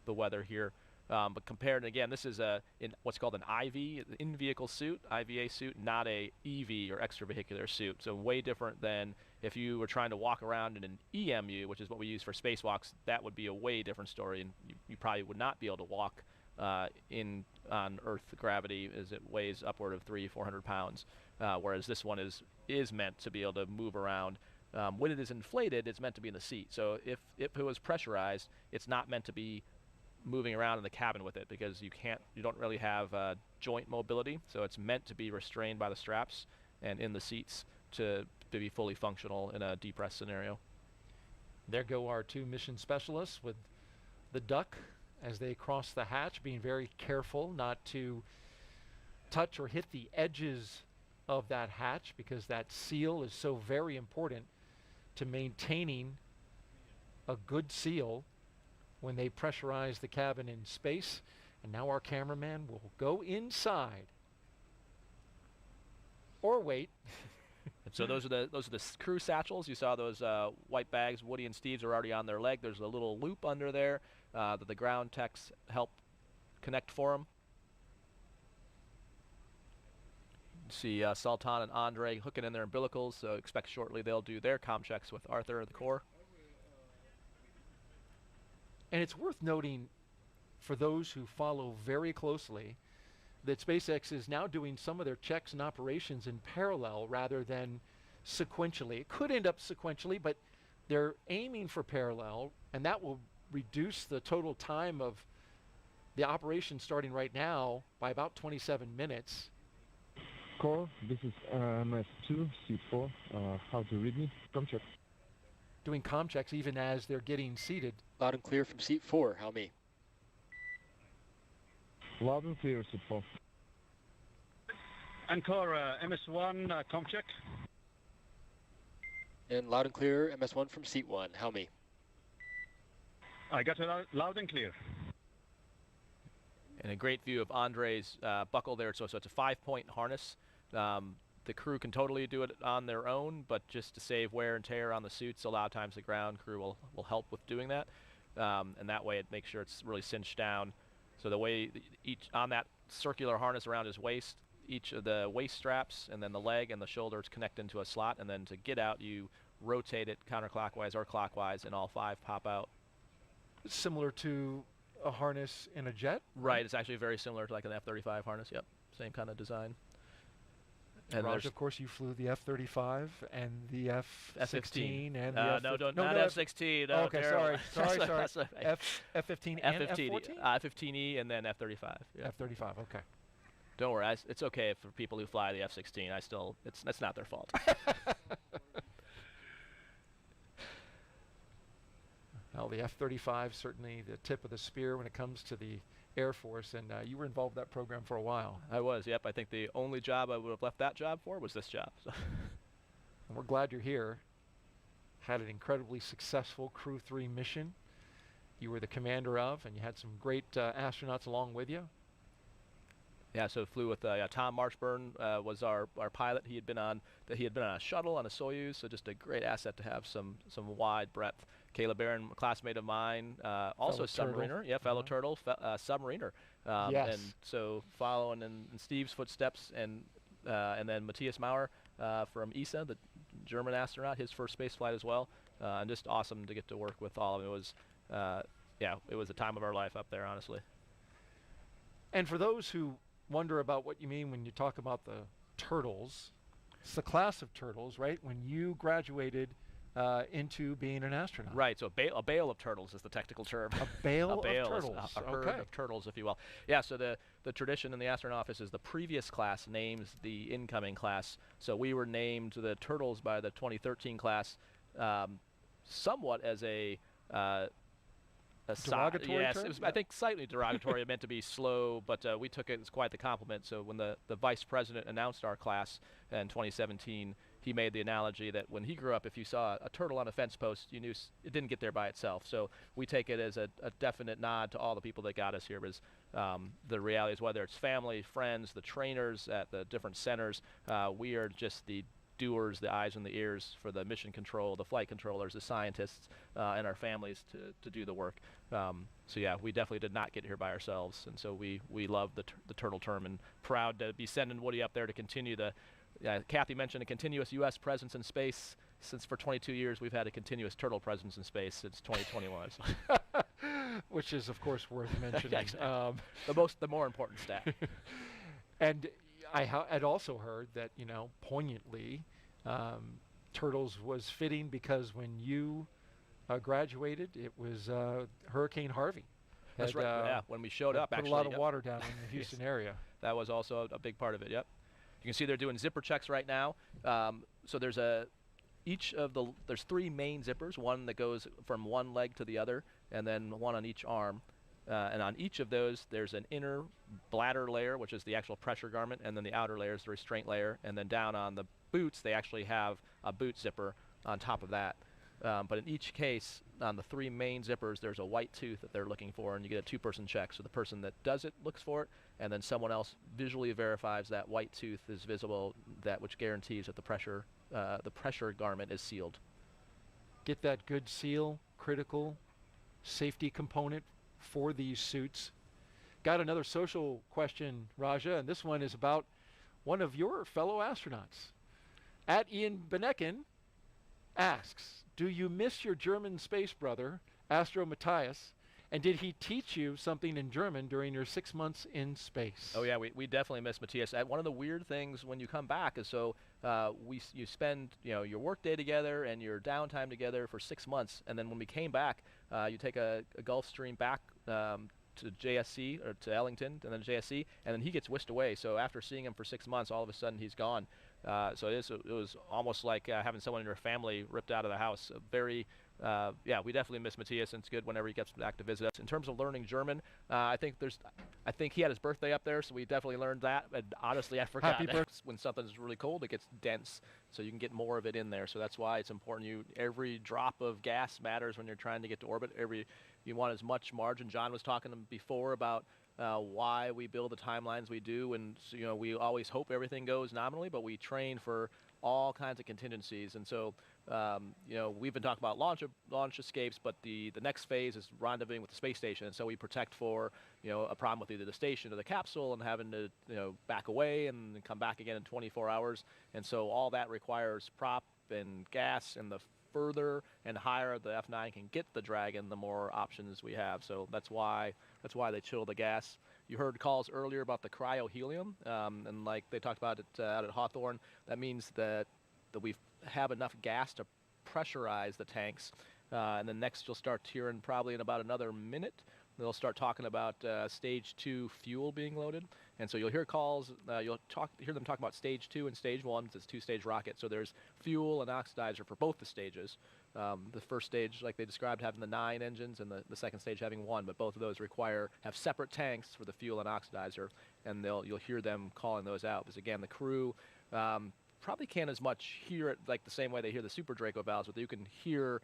weather here. But compared, again, this is in what's called an IV, in-vehicle suit, IVA suit, not a EV or extravehicular suit. So way different than if you were trying to walk around in an EMU, which is what we use for spacewalks. That would be a way different story, and you probably would not be able to walk on Earth gravity, as it weighs upward of 300-400 pounds, whereas this one is meant to be able to move around. When it is inflated, it's meant to be in the seat. So if it was pressurized, it's not meant to be moving around in the cabin with it, because you don't really have joint mobility, so it's meant to be restrained by the straps and in the seats to be fully functional in a depressed scenario. There go our two mission specialists with the duck as they cross the hatch, being very careful not to touch or hit the edges of that hatch, because that seal is so very important to maintaining a good seal when they pressurize the cabin in space. And now our cameraman will go inside. Or wait. And so those are the crew satchels. You saw those white bags. Woody and Steve's are already on their leg. There's a little loop under there that the ground techs help connect for them. See Sultan and Andrei hooking in their umbilicals, so expect shortly they'll do their comm checks with Arthur at the core. And it's worth noting, for those who follow very closely, that SpaceX is now doing some of their checks and operations in parallel rather than sequentially. It could end up sequentially, but they're aiming for parallel, and that will reduce the total time of the operation starting right now by about 27 minutes. Core, this is MS2, C4. How to read me? Come check. Doing comm checks even as they're getting seated. Loud and clear from seat 4. How me? Loud and clear, seat 4. Encore, MS1, comm check. And loud and clear, MS1 from seat 1. How me? I got it loud and clear. And a great view of Andrei's buckle there. So it's a 5-point harness. The crew can totally do it on their own, but just to save wear and tear on the suits, a lot of times the ground crew will help with doing that. And that way it makes sure it's really cinched down. So the way each on that circular harness around his waist, each of the waist straps and then the leg and the shoulders connect into a slot, and then to get out you rotate it counterclockwise or clockwise, and all 5 pop out. Similar to a harness in a jet? Right, it's actually very similar to like an F-35 harness. Yep, same kind of design. And Raj, of course, you flew the F-35 and the F-16 and the not F-16. No, okay, sorry. F-15 and F-15, F-14? F-15E and then F-35. Yeah. F-35, okay. Don't worry, it's okay for people who fly the F-16. It's not their fault. Well, the F-35 certainly the tip of the spear when it comes to the Air Force, and you were involved in that program for a while. I was, yep. I think the only job I would have left that job for was this job. So. And we're glad you're here. Had an incredibly successful Crew 3 mission you were the commander of, and you had some great astronauts along with you. Yeah, so flew with Tom Marshburn was our pilot. He had been on a shuttle on a Soyuz, so just a great asset to have some wide breadth. Caleb Barron, a classmate of mine, also submariner. Yeah, fellow turtle, submariner. Yes. And so following in Steve's footsteps, and then Matthias Maurer from ESA, the German astronaut, his first space flight as well. And just awesome to get to work with all of them. It was, it was a time of our life up there, honestly. And for those who wonder about what you mean when you talk about the turtles, it's the class of turtles, right? When you graduated into being an astronaut. Right, so a bale of turtles is the technical term. A bale of bale turtles. A herd of turtles, if you will. Yeah, so the tradition in the astronaut office is the previous class names the incoming class. So we were named the turtles by the 2013 class somewhat as a derogatory yes, term? it was, I think slightly derogatory. It meant to be slow, but we took it as quite the compliment. So when the vice president announced our class in 2017, he made the analogy that when he grew up, if you saw a turtle on a fence post, you knew it didn't get there by itself. So we take it as a definite nod to all the people that got us here. Because the reality is, whether it's family, friends, the trainers at the different centers, we are just the doers, the eyes and the ears for the mission control, the flight controllers, the scientists, and our families to do the work. So yeah, we definitely did not get here by ourselves, and so we love the turtle term, and proud to be sending Woody up there to continue the. Kathy mentioned a continuous U.S. presence in space. Since for 22 years we've had a continuous turtle presence in space since 2021. Which is, of course, worth mentioning. Yeah, exactly. The more important stat. And I'd also heard that, poignantly, turtles was fitting because when you graduated, it was Hurricane Harvey. That's right. Yeah, when we showed up, put actually, a lot of water down in the Houston area. That was also a big part of it. Yep. You can see they're doing zipper checks right now. So there's there's 3 main zippers, one that goes from one leg to the other, and then one on each arm. And on each of those, there's an inner bladder layer, which is the actual pressure garment, and then the outer layer is the restraint layer. And then down on the boots, they actually have a boot zipper on top of that. But in each case, on the 3 main zippers, there's a white tooth that they're looking for, and you get a 2-person check. So the person that does it looks for it, and then someone else visually verifies that white tooth is visible, which guarantees that the pressure garment is sealed. Get that good seal, critical safety component for these suits. Got another social question, Raja, and this one is about one of your fellow astronauts. At Ian Benecken asks, do you miss your German space brother, Astro Matthias, and did he teach you something in German during your 6 months in space? Oh yeah, we definitely miss Matthias. One of the weird things when you come back is you spend your work day together and your downtime together for 6 months, and then when we came back, you take a Gulfstream back to JSC or to Ellington and then JSC, and then he gets whisked away. So after seeing him for 6 months, all of a sudden he's gone. So it was almost like having someone in your family ripped out of the house. We definitely miss Matthias, and it's good whenever he gets back to visit us. In terms of learning German, I think he had his birthday up there, so we definitely learned that. And honestly, I forgot. Happy birthday. When something's really cold, it gets dense, so you can get more of it in there. So that's why it's important. Every drop of gas matters when you're trying to get to orbit. You want as much margin. John was talking before about why we build the timelines we do, and so, we always hope everything goes nominally, but we train for all kinds of contingencies. And so we've been talking about launch escapes, but the next phase is rendezvousing with the space station, and so we protect for a problem with either the station or the capsule and having to back away and come back again in 24 hours. And so all that requires prop and gas, and the further and higher the F9 can get the Dragon, the more options we have. So that's why they chill the gas. You heard calls earlier about the cryohelium, and like they talked about it out at Hawthorne. That means that we have enough gas to pressurize the tanks, and then next you'll start hearing probably in about another minute. They'll start talking about stage 2 fuel being loaded, and so you'll hear calls. You'll hear them talk about stage 2 and stage 1. It's a 2-stage rocket, so there's fuel and oxidizer for both the stages. The first stage, like they described, having the 9 engines, and the second stage having 1, but both of those have separate tanks for the fuel and oxidizer, and you'll hear them calling those out. Because again, the crew probably can't as much hear it like the same way they hear the Super Draco valves, but you can hear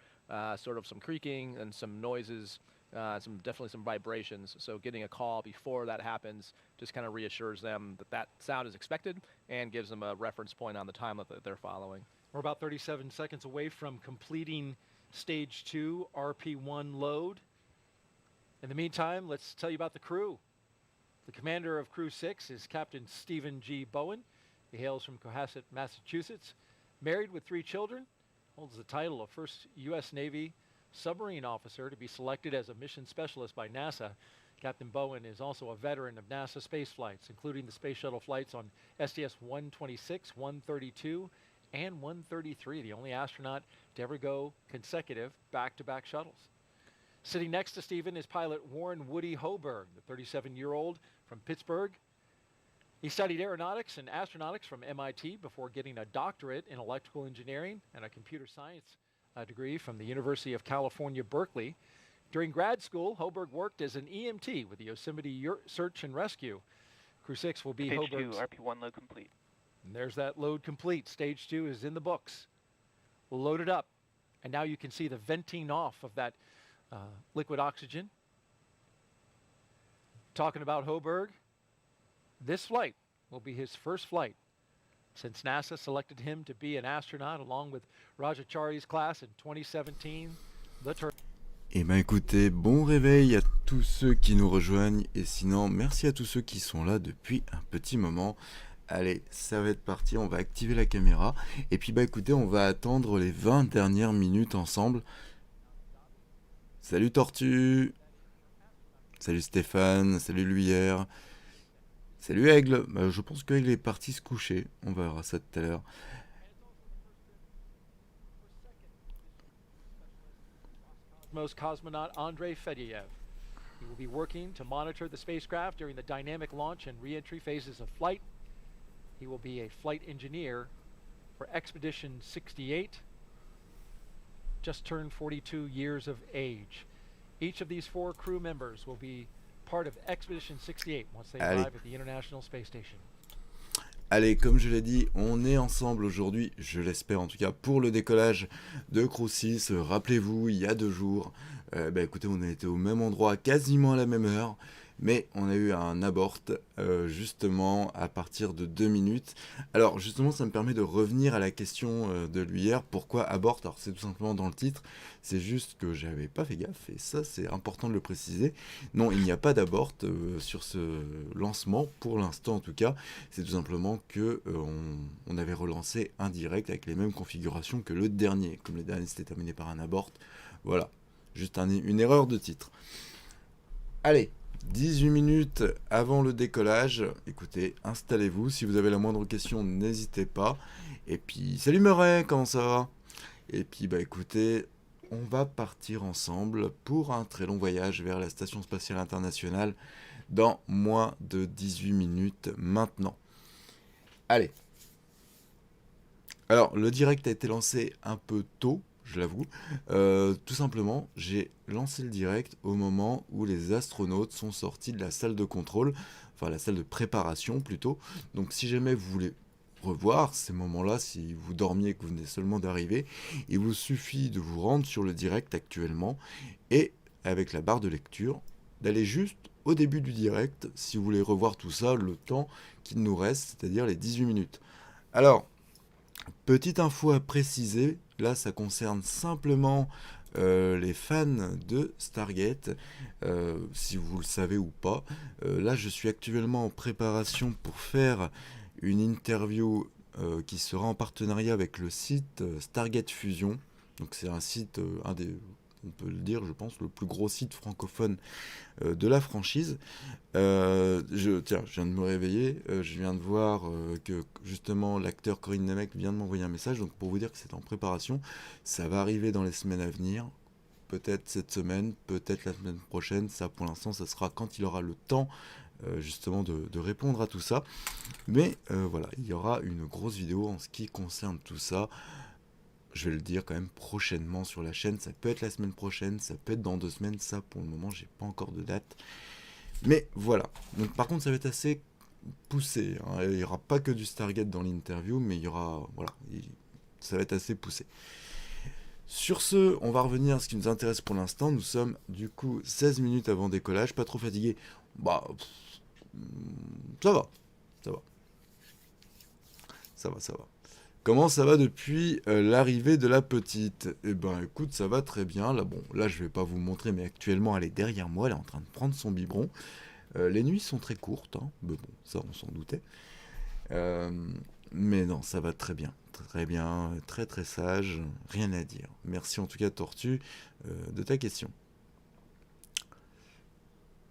sort of some creaking and some noises. Definitely some vibrations. So getting a call before that happens just kind of reassures them that sound is expected and gives them a reference point on the time that they're following. We're about 37 seconds away from completing stage 2 RP1 load. In the meantime, let's tell you about the crew. The commander of Crew 6 is Captain Stephen G. Bowen. He hails from Cohasset, Massachusetts. Married with 3 children, holds the title of first U.S. Navy submarine officer to be selected as a mission specialist by NASA. Captain Bowen is also a veteran of NASA space flights, including the space shuttle flights on STS-126, 132, and 133, the only astronaut to ever go consecutive back-to-back shuttles. Sitting next to Stephen is pilot Warren Woody Hoburg, the 37-year-old from Pittsburgh. He studied aeronautics and astronautics from MIT before getting a doctorate in electrical engineering and a computer science degree from the University of California, Berkeley. During grad school, Hoburg worked as an EMT with the Yosemite Search and Rescue. Crew 6 will be Stage 2, Hoburg's. RP1 load complete. And there's that load complete. Stage 2 is in the books. We'll load it up. And now you can see the venting off of that liquid oxygen. Talking about Hoburg, this flight will be his first flight since NASA selected him to be an astronaut along with Rajachari's class in 2017. Eh ben écoutez, bon réveil à tous ceux qui nous rejoignent et sinon merci à tous ceux qui sont là depuis un petit moment. Allez, ça va être parti, on va activer la caméra et puis bah écoutez, on va attendre les 20 dernières minutes ensemble. Salut Tortue, salut Stéphane, salut Luyère, salut Aigle. Bah, je pense que Aigle est parti se coucher, on verra ça tout à l'heure. Cosmonaut Andreï Fediaïev. He will be working to monitor the spacecraft during the dynamic launch and re-entry phases of flight. He will be a flight engineer for Expedition 68, just turned 42 years of age. Each of these 4 crew members will be part of Expedition 68 once they arrive at the International Space Station. Allez, comme je l'ai dit, on est ensemble aujourd'hui, je l'espère en tout cas, pour le décollage de Crew 6. Rappelez-vous, il y a 2 jours, écoutez, on a été au même endroit, quasiment à la même heure, mais on a eu un abort justement à partir de 2 minutes. Alors justement, ça me permet de revenir à la question de l'hier, pourquoi abort? Alors c'est tout simplement dans le titre, c'est juste que j'avais pas fait gaffe, et ça c'est important de le préciser. Non, il n'y a pas d'abort sur ce lancement, pour l'instant en tout cas. C'est tout simplement que on avait relancé un direct avec les mêmes configurations que le dernier. Comme le dernier s'était terminé par un abort, voilà, juste une erreur de titre. Allez, 18 minutes avant le décollage, écoutez, installez-vous, si vous avez la moindre question, n'hésitez pas. Et puis, salut Murray, comment ça va? Et puis, bah écoutez, on va partir ensemble pour un très long voyage vers la Station Spatiale Internationale dans moins de 18 minutes maintenant. Allez. Alors, le direct a été lancé un peu tôt, je l'avoue. Tout simplement, j'ai lancé le direct au moment où les astronautes sont sortis de la salle de contrôle, enfin la salle de préparation plutôt. Donc si jamais vous voulez revoir ces moments-là, si vous dormiez et que vous venez seulement d'arriver, il vous suffit de vous rendre sur le direct actuellement et avec la barre de lecture, d'aller juste au début du direct si vous voulez revoir tout ça, le temps qu'il nous reste, c'est-à-dire les 18 minutes. Alors, petite info à préciser, là ça concerne simplement les fans de Stargate, si vous le savez ou pas. Là je suis actuellement en préparation pour faire une interview qui sera en partenariat avec le site Stargate Fusion. Donc c'est un site, on peut le dire, je pense, le plus gros site francophone de la franchise. Je viens de me réveiller, je viens de voir que justement l'acteur Corinne Nemec vient de m'envoyer un message, donc pour vous dire que c'est en préparation, ça va arriver dans les semaines à venir, peut-être cette semaine, peut-être la semaine prochaine, ça pour l'instant ça sera quand il aura le temps justement de répondre à tout ça, mais voilà, il y aura une grosse vidéo en ce qui concerne tout ça. Je vais le dire quand même prochainement sur la chaîne, ça peut être la semaine prochaine, ça peut être dans 2 semaines, ça pour le moment j'ai pas encore de date. Mais voilà, donc par contre ça va être assez poussé, hein. Il n'y aura pas que du Stargate dans l'interview, mais il y aura, voilà, ça va être assez poussé. Sur ce, on va revenir à ce qui nous intéresse pour l'instant, nous sommes du coup 16 minutes avant décollage, pas trop fatigué, bah ça va. Comment ça va depuis l'arrivée de la petite? Eh ben écoute, ça va très bien. Là, bon, là je vais pas vous montrer, mais actuellement elle est derrière moi, elle est en train de prendre son biberon. Les nuits sont très courtes, hein. Mais bon, ça on s'en doutait. Mais non, ça va très bien, très très sage, rien à dire. Merci en tout cas Tortue de ta question.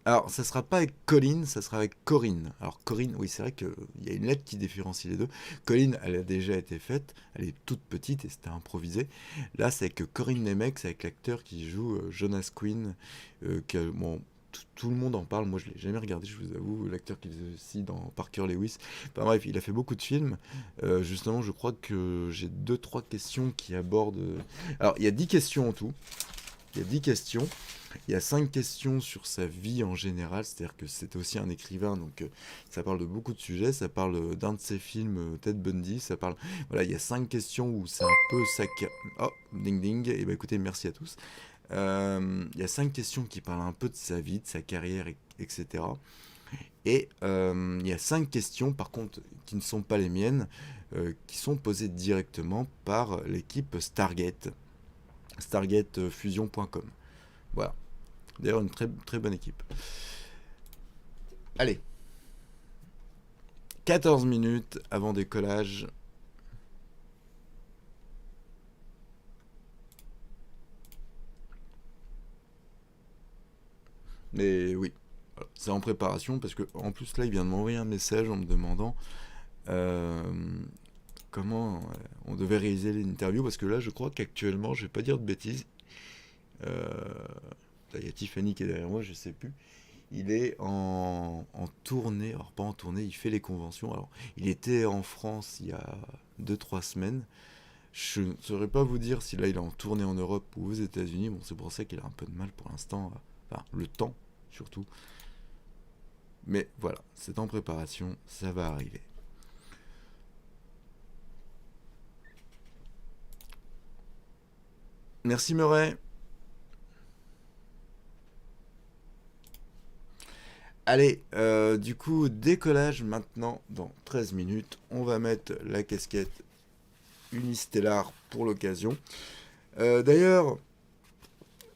Alors, ça sera pas avec Colin, ça sera avec Corinne. Alors, Corinne, oui, c'est vrai qu'il y a une lettre qui différencie les deux. Colin, elle a déjà été faite, elle est toute petite et c'était improvisé. Là, c'est avec Corinne Nemec, c'est avec l'acteur qui joue Jonas Quinn. Bon, tout le monde en parle, moi je l'ai jamais regardé, je vous avoue, l'acteur qui faisait aussi dans Parker Lewis. Enfin bref, il a fait beaucoup de films. Justement, je crois que j'ai 2-3 questions qui abordent... Alors, il y a 10 questions en tout. Il y a 10 questions. Il y a 5 questions sur sa vie en général, c'est-à-dire que c'était aussi un écrivain, donc ça parle de beaucoup de sujets, ça parle d'un de ses films, Ted Bundy, ça parle... Voilà, il y a 5 questions où c'est un peu Oh, ding ding, et écoutez, merci à tous. Il y a 5 questions qui parlent un peu de sa vie, de sa carrière, etc. Et il y a 5 questions, par contre, qui ne sont pas les miennes, qui sont posées directement par l'équipe Stargate, stargatefusion.com. Voilà. D'ailleurs, une très, très bonne équipe. Allez. 14 minutes avant décollage. Mais oui, voilà. C'est en préparation parce que en plus là, il vient de m'envoyer un message en me demandant comment on devait réaliser l'interview, parce que là, je crois qu'actuellement, je vais pas dire de bêtises. Il y a Tiffany qui est derrière moi, je sais plus. Il est en tournée, alors pas en tournée, il fait les conventions. Alors, il était en France il y a 2-3 semaines. Je ne saurais pas vous dire si là il est en tournée en Europe ou aux États-Unis. Bon, c'est pour ça qu'il a un peu de mal pour l'instant, enfin le temps surtout. Mais voilà, c'est en préparation, ça va arriver. Merci Murray. Allez, du coup, décollage maintenant dans 13 minutes. On va mettre la casquette unistellar pour l'occasion. D'ailleurs,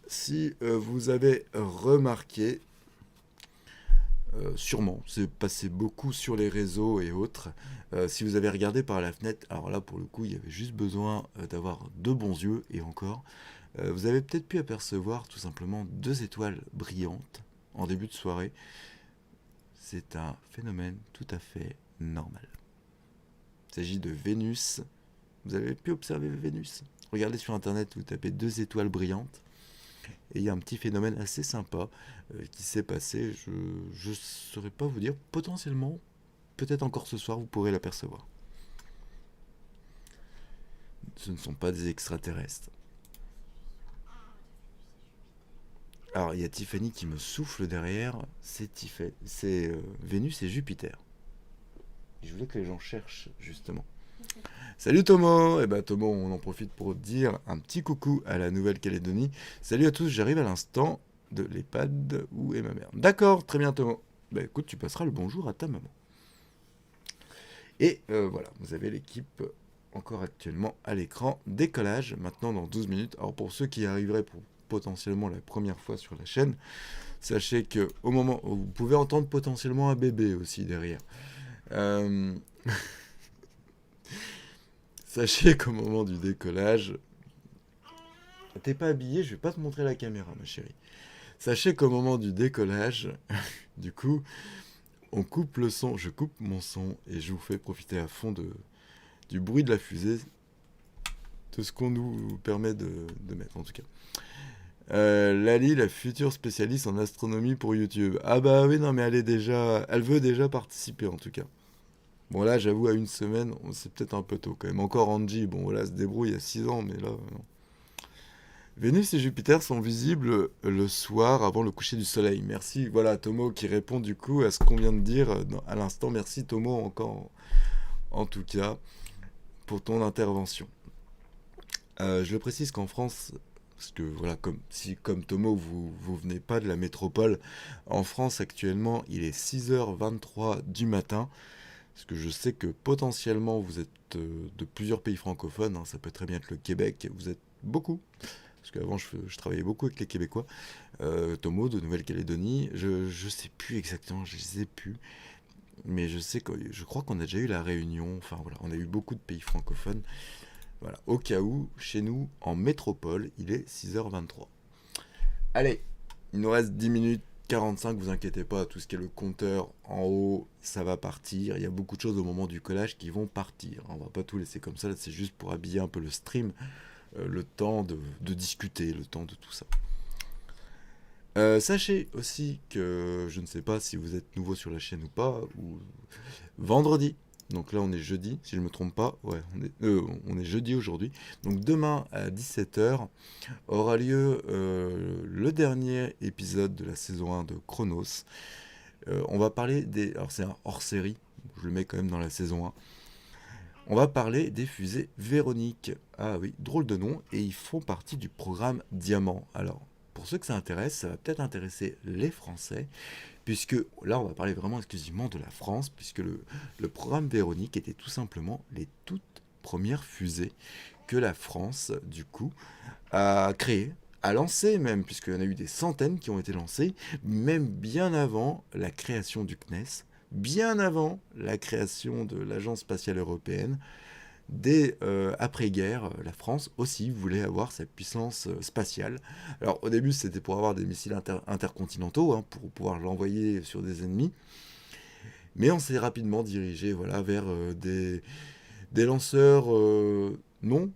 si vous avez remarqué, sûrement, c'est passé beaucoup sur les réseaux et autres. Si vous avez regardé par la fenêtre, alors là, pour le coup, il y avait juste besoin d'avoir de bons yeux, et encore. Vous avez peut-être pu apercevoir tout simplement 2 étoiles brillantes en début de soirée. C'est un phénomène tout à fait normal. Il s'agit de Vénus. Vous avez pu observer Vénus? Regardez sur internet, vous tapez 2 étoiles brillantes. Et il y a un petit phénomène assez sympa qui s'est passé. Je ne saurais pas vous dire. Potentiellement, peut-être encore ce soir, vous pourrez l'apercevoir. Ce ne sont pas des extraterrestres. Alors, il y a Tiffany qui me souffle derrière. C'est Vénus et Jupiter. Je voulais que les gens cherchent, justement. Salut Tomo. Eh ben Tomo, on en profite pour dire un petit coucou à la Nouvelle-Calédonie. Salut à tous, j'arrive à l'instant de l'EHPAD où est ma mère. D'accord, très bien Tomo. Ben écoute, tu passeras le bonjour à ta maman. Et voilà, vous avez l'équipe encore actuellement à l'écran. Décollage, maintenant dans 12 minutes. Alors pour ceux qui arriveraient pour potentiellement la première fois sur la chaîne, sachez que au moment où vous pouvez entendre potentiellement un bébé aussi derrière. Sachez qu'au moment du décollage, t'es pas habillé, je vais pas te montrer la caméra ma chérie. Sachez qu'au moment du décollage, du coup, on coupe le son, je coupe mon son et je vous fais profiter à fond du bruit de la fusée, de ce qu'on nous permet de mettre en tout cas. Lali, la future spécialiste en astronomie pour YouTube. Ah bah oui, non mais elle veut déjà participer en tout cas. Bon là, j'avoue, à une semaine, c'est peut-être un peu tôt quand même. Encore Angie, bon voilà, se débrouille il y a 6 ans, mais là, non. Vénus et Jupiter sont visibles le soir avant le coucher du soleil. Merci, voilà, Tomo qui répond du coup à ce qu'on vient de dire à l'instant. Merci Tomo encore, en tout cas, pour ton intervention. Je le précise qu'en France, parce que voilà, comme Tomo, vous venez pas de la métropole, en France actuellement, il est 6h23 du matin. Parce que je sais que potentiellement vous êtes de plusieurs pays francophones, hein, ça peut très bien être le Québec, vous êtes beaucoup, parce qu'avant je travaillais beaucoup avec les Québécois, Tomo de Nouvelle-Calédonie, je sais plus exactement, je sais plus, mais je crois qu'on a déjà eu la Réunion, enfin voilà, on a eu beaucoup de pays francophones, voilà, au cas où, chez nous, en métropole, il est 6h23. Allez, il nous reste 10 minutes. 45, vous inquiétez pas, tout ce qui est le compteur en haut, ça va partir. Il y a beaucoup de choses au moment du collage qui vont partir. On va pas tout laisser comme ça, là, c'est juste pour habiller un peu le stream, le temps de discuter, le temps de tout ça. Sachez aussi que, je ne sais pas si vous êtes nouveau sur la chaîne ou pas, ou vendredi, Donc là, on est jeudi, si je ne me trompe pas. Ouais, on est jeudi aujourd'hui. Donc demain, à 17h, aura lieu le dernier épisode de la saison 1 de Chronos. On va parler des... Alors c'est un hors-série, je le mets quand même dans la saison 1. On va parler des fusées Véronique. Ah oui, drôle de nom. Et ils font partie du programme Diamant. Alors, pour ceux que ça intéresse, ça va peut-être intéresser les Français, puisque là, on va parler vraiment exclusivement de la France, puisque le programme Véronique était tout simplement les toutes premières fusées que la France, du coup, a créées, a lancées même, puisqu'il y en a eu des centaines qui ont été lancées, même bien avant la création du CNES, bien avant la création de l'Agence Spatiale Européenne. Dès après-guerre, la France aussi voulait avoir sa puissance spatiale. Alors au début, c'était pour avoir des missiles intercontinentaux, hein, pour pouvoir l'envoyer sur des ennemis. Mais on s'est rapidement dirigé vers des lanceurs, non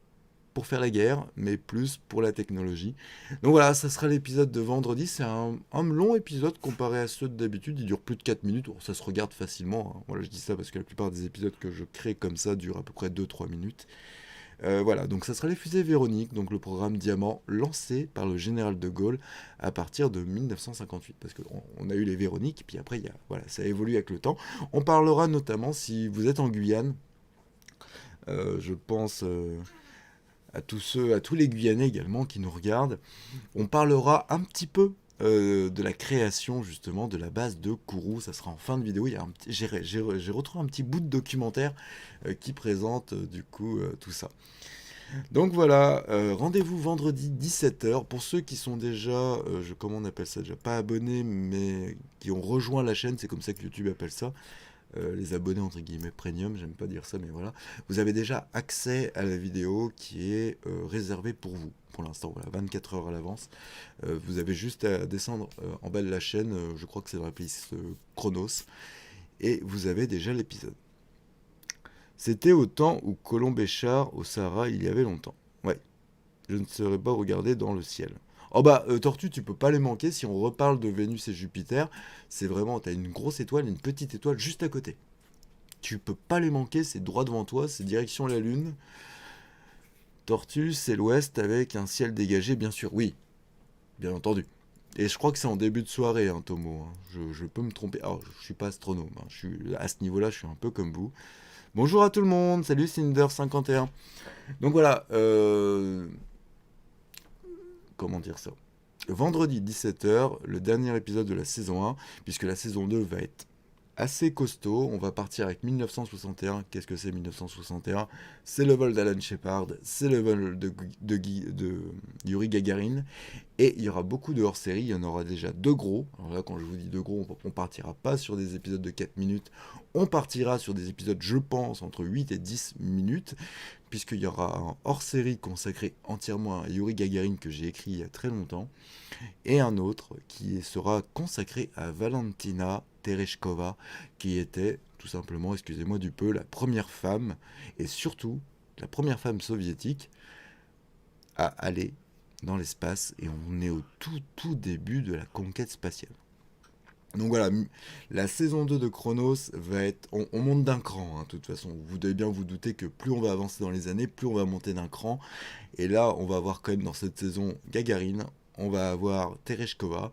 pour faire la guerre, mais plus pour la technologie. Donc voilà, ça sera l'épisode de vendredi. C'est un long épisode comparé à ceux d'habitude. Il dure plus de 4 minutes. Bon, ça se regarde facilement, hein. Voilà, je dis ça parce que la plupart des épisodes que je crée comme ça durent à peu près 2-3 minutes. Voilà, donc ça sera les fusées Véronique, donc le programme Diamant lancé par le général de Gaulle à partir de 1958. Parce qu'on a eu les Véroniques, puis après, ça évolue avec le temps. On parlera notamment, si vous êtes en Guyane, je pense... à tous les Guyanais également qui nous regardent. On parlera un petit peu de la création justement de la base de Kourou. Ça sera en fin de vidéo. J'ai retrouvé un petit bout de documentaire qui présente du coup tout ça. Donc voilà, rendez-vous vendredi 17h. Pour ceux qui sont déjà, comment on appelle ça déjà, pas abonnés, mais qui ont rejoint la chaîne, c'est comme ça que YouTube appelle ça. Les abonnés entre guillemets premium, j'aime pas dire ça, mais voilà, vous avez déjà accès à la vidéo qui est réservée pour vous pour l'instant, voilà, 24 heures à l'avance. Vous avez juste à descendre en bas de la chaîne, je crois que c'est dans la playlist Chronos, et vous avez déjà l'épisode. C'était au temps où Colomb-Béchard au Sahara il y avait longtemps. Ouais, je ne serais pas regardé dans le ciel. Oh bah, Tortue, tu peux pas les manquer. Si on reparle de Vénus et Jupiter, c'est vraiment, t'as une grosse étoile et une petite étoile juste à côté. Tu peux pas les manquer, c'est droit devant toi, c'est direction la Lune. Tortue, c'est l'ouest avec un ciel dégagé, bien sûr, oui, bien entendu. Et je crois que c'est en début de soirée, hein, Tomo. Hein. Je peux me tromper. Alors, je suis pas astronome, hein. À ce niveau-là, je suis un peu comme vous. Bonjour à tout le monde, salut Cinder51. Donc voilà, comment dire ça, vendredi 17h, le dernier épisode de la saison 1, puisque la saison 2 va être assez costaud. On va partir avec 1961. Qu'est-ce que c'est 1961? C'est le vol d'Alan Shepard, c'est le vol de Yuri Gagarin, et il y aura beaucoup de hors-série. Il y en aura déjà 2 gros. Alors là, quand je vous dis 2 gros, on partira pas sur des épisodes de 4 minutes, on partira sur des épisodes, je pense, entre 8 et 10 minutes, puisqu'il y aura un hors-série consacré entièrement à Yuri Gagarin que j'ai écrit il y a très longtemps, et un autre qui sera consacré à Valentina Tereshkova, qui était, tout simplement, excusez-moi du peu, la première femme, et surtout la première femme soviétique à aller dans l'espace, et on est au tout début de la conquête spatiale. Donc voilà, la saison 2 de Chronos va être... On monte d'un cran, hein, de toute façon. Vous devez bien vous douter que plus on va avancer dans les années, plus on va monter d'un cran. Et là, on va avoir quand même dans cette saison Gagarine, on va avoir Tereshkova,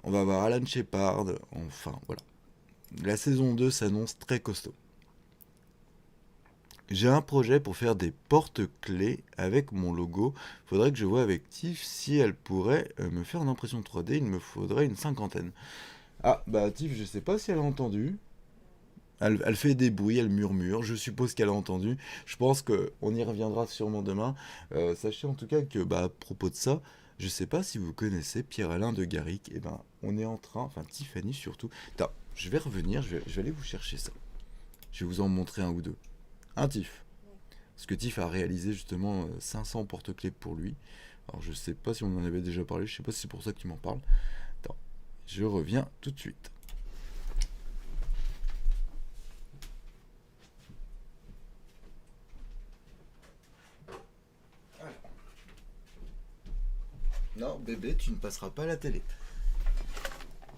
on va avoir Alan Shepard, enfin voilà. La saison 2 s'annonce très costaud. J'ai un projet pour faire des porte-clés avec mon logo. Faudrait que je vois avec Tiff si elle pourrait me faire une impression 3D. Il me faudrait une 50aine. Ah, bah Tiff, je sais pas si elle a entendu. Elle fait des bruits, elle murmure. Je suppose qu'elle a entendu. Je pense qu'on y reviendra sûrement demain. Sachez en tout cas que, à propos de ça, je sais pas si vous connaissez Pierre-Alain de Garrick. Eh ben, on est en train, enfin Tiffany surtout. Attends, je vais revenir, je vais aller vous chercher ça. Je vais vous en montrer un ou deux. Un Tiff. Parce que Tiff a réalisé justement 500 porte-clés pour lui. Alors je sais pas si on en avait déjà parlé, je sais pas si c'est pour ça que tu m'en parles. Attends, je reviens tout de suite. Non, bébé, tu ne passeras pas à la télé.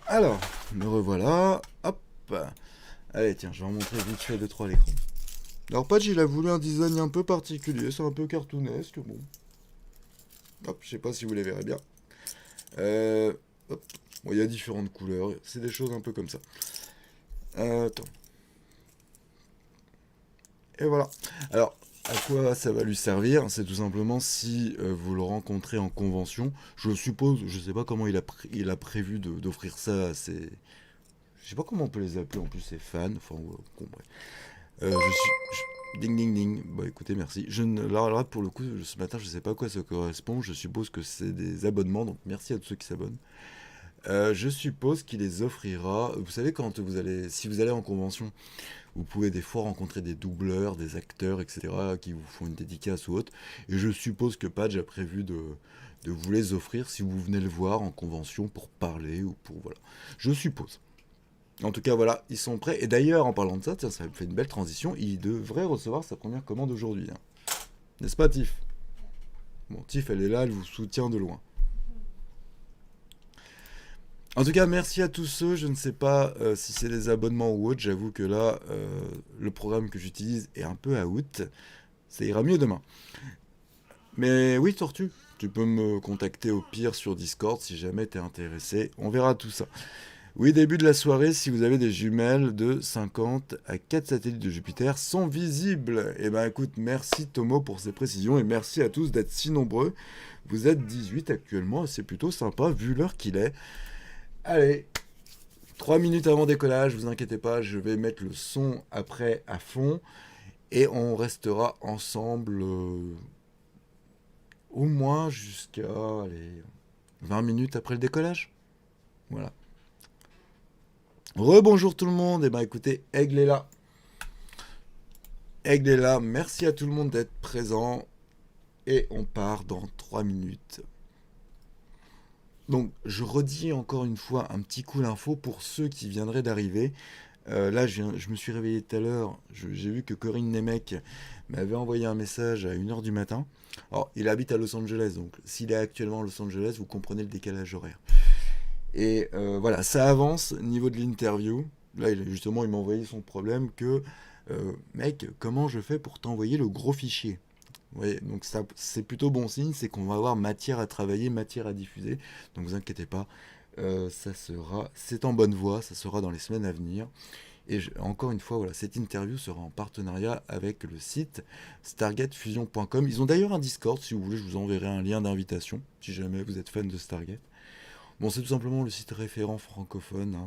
Alors, me revoilà. Hop. Allez, tiens, je vais en montrer vite fait 2-3 à l'écran. Alors, Patch, il a voulu un design un peu particulier, c'est un peu cartoonesque, bon. Hop, je sais pas si vous les verrez bien. Hop. Bon, il y a différentes couleurs, c'est des choses un peu comme ça. Attends. Et voilà. Alors, à quoi ça va lui servir? C'est tout simplement si vous le rencontrez en convention. Je suppose, je sais pas comment il a prévu d'offrir ça à ses... Je sais pas comment on peut les appeler, en plus c'est fans. Enfin, bon, bref. Ding ding ding. Bah écoutez, merci. Là, pour le coup, ce matin, je sais pas à quoi ça correspond. Je suppose que c'est des abonnements, donc merci à tous ceux qui s'abonnent. Je suppose qu'il les offrira. Vous savez, si vous allez en convention, vous pouvez des fois rencontrer des doubleurs, des acteurs, etc., qui vous font une dédicace ou autre. Et je suppose que Padge a prévu de vous les offrir si vous venez le voir en convention pour parler ou pour... Voilà. Je suppose. En tout cas, voilà, ils sont prêts. Et d'ailleurs, en parlant de ça, tiens, ça fait une belle transition. Il devrait recevoir sa première commande aujourd'hui. Hein. N'est-ce pas, Tiff? Bon, Tiff, elle est là, elle vous soutient de loin. En tout cas, merci à tous ceux. Je ne sais pas si c'est des abonnements ou autre. J'avoue que là, le programme que j'utilise est un peu out. Ça ira mieux demain. Mais oui, Tortue, tu peux me contacter au pire sur Discord si jamais tu es intéressé. On verra tout ça. Oui, début de la soirée, si vous avez des jumelles de 50 à 4 satellites de Jupiter sont visibles. Eh ben écoute, merci Tomo pour ces précisions et merci à tous d'être si nombreux. Vous êtes 18 actuellement et c'est plutôt sympa vu l'heure qu'il est. Allez, 3 minutes avant décollage, vous inquiétez pas, je vais mettre le son après à fond et on restera ensemble au moins jusqu'à 20 minutes après le décollage. Voilà. Rebonjour tout le monde, et ben écoutez, Aigle est là. Aigle est là, merci à tout le monde d'être présent et on part dans 3 minutes. Donc, je redis encore une fois un petit coup l'info pour ceux qui viendraient d'arriver. Là, je me suis réveillé tout à l'heure. J'ai vu que Corinne Nemec m'avait envoyé un message à 1h du matin. Alors, il habite à Los Angeles, donc s'il est actuellement à Los Angeles, vous comprenez le décalage horaire. Et voilà, ça avance niveau de l'interview. Là, justement, il m'a envoyé son problème que... mec, comment je fais pour t'envoyer le gros fichier? Ouais, donc ça, c'est plutôt bon signe, c'est qu'on va avoir matière à travailler, matière à diffuser. Donc vous inquiétez pas, c'est en bonne voie, ça sera dans les semaines à venir. Et encore une fois, voilà, cette interview sera en partenariat avec le site stargatefusion.com. Ils ont d'ailleurs un Discord, si vous voulez, je vous enverrai un lien d'invitation, si jamais vous êtes fan de Stargate. Bon, c'est tout simplement le site référent francophone, hein,